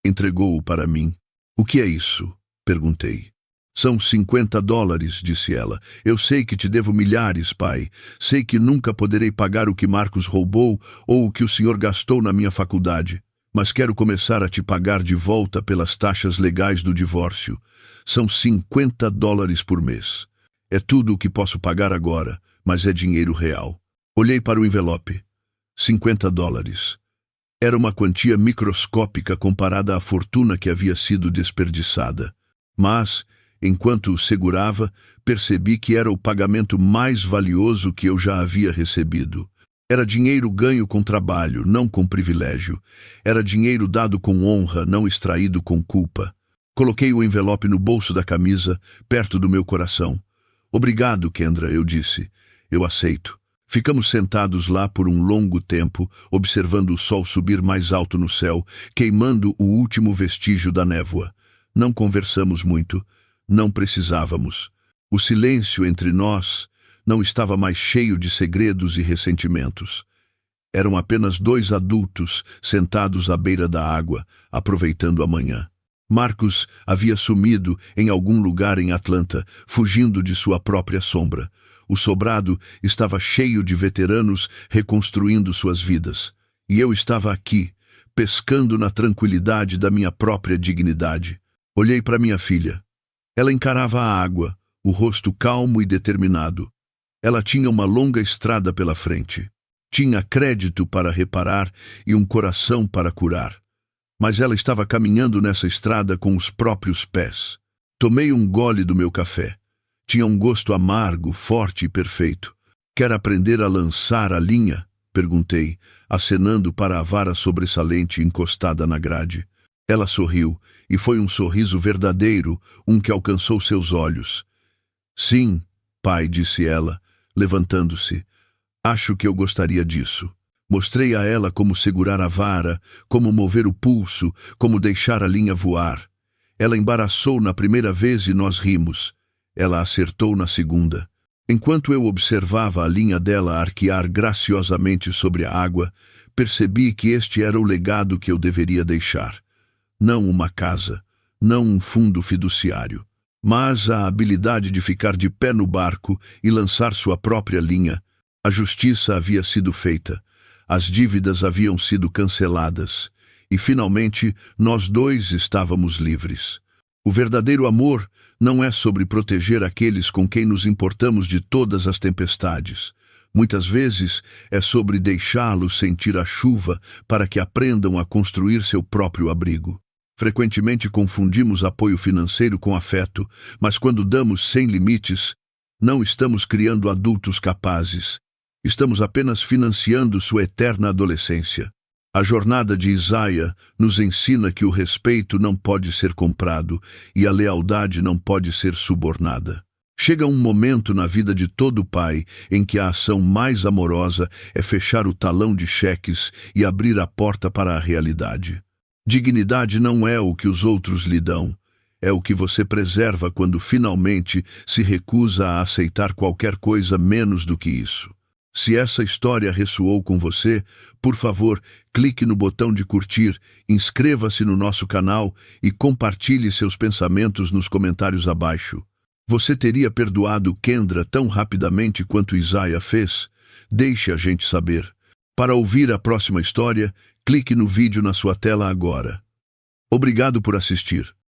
Entregou-o para mim. O que é isso? Perguntei. São $50, disse ela. Eu sei que te devo milhares, pai. Sei que nunca poderei pagar o que Marcos roubou ou o que o senhor gastou na minha faculdade. Mas quero começar a te pagar de volta pelas taxas legais do divórcio. São $50 por mês. É tudo o que posso pagar agora, mas é dinheiro real. Olhei para o envelope. $50. Era uma quantia microscópica comparada à fortuna que havia sido desperdiçada. Mas, enquanto o segurava, percebi que era o pagamento mais valioso que eu já havia recebido. Era dinheiro ganho com trabalho, não com privilégio. Era dinheiro dado com honra, não extraído com culpa. Coloquei o envelope no bolso da camisa, perto do meu coração. Obrigado, Kendra, eu disse. Eu aceito. Ficamos sentados lá por um longo tempo, observando o sol subir mais alto no céu, queimando o último vestígio da névoa. Não conversamos muito. Não precisávamos. O silêncio entre nós não estava mais cheio de segredos e ressentimentos. Eram apenas 2 adultos sentados à beira da água, aproveitando a manhã. Marcos havia sumido em algum lugar em Atlanta, fugindo de sua própria sombra. O sobrado estava cheio de veteranos reconstruindo suas vidas. E eu estava aqui, pescando na tranquilidade da minha própria dignidade. Olhei para minha filha. Ela encarava a água, o rosto calmo e determinado. Ela tinha uma longa estrada pela frente. Tinha crédito para reparar e um coração para curar. Mas ela estava caminhando nessa estrada com os próprios pés. Tomei um gole do meu café. Tinha um gosto amargo, forte e perfeito. Quer aprender a lançar a linha? Perguntei, acenando para a vara sobressalente encostada na grade. Ela sorriu, e foi um sorriso verdadeiro, um que alcançou seus olhos. Sim, pai, disse ela, levantando-se. Acho que eu gostaria disso. Mostrei a ela como segurar a vara, como mover o pulso, como deixar a linha voar. Ela embaraçou na primeira vez e nós rimos. Ela acertou na segunda. Enquanto eu observava a linha dela arquear graciosamente sobre a água, percebi que este era o legado que eu deveria deixar. Não uma casa, não um fundo fiduciário, mas a habilidade de ficar de pé no barco e lançar sua própria linha. A justiça havia sido feita, as dívidas haviam sido canceladas, e finalmente nós 2 estávamos livres. O verdadeiro amor não é sobre proteger aqueles com quem nos importamos de todas as tempestades. Muitas vezes é sobre deixá-los sentir a chuva para que aprendam a construir seu próprio abrigo. Frequentemente confundimos apoio financeiro com afeto, mas quando damos sem limites, não estamos criando adultos capazes. Estamos apenas financiando sua eterna adolescência. A jornada de Isaia nos ensina que o respeito não pode ser comprado e a lealdade não pode ser subornada. Chega um momento na vida de todo pai em que a ação mais amorosa é fechar o talão de cheques e abrir a porta para a realidade. Dignidade não é o que os outros lhe dão, é o que você preserva quando finalmente se recusa a aceitar qualquer coisa menos do que isso. Se essa história ressoou com você, por favor, clique no botão de curtir, inscreva-se no nosso canal e compartilhe seus pensamentos nos comentários abaixo. Você teria perdoado Kendra tão rapidamente quanto Isaia fez? Deixe a gente saber. Para ouvir a próxima história, clique no vídeo na sua tela agora. Obrigado por assistir.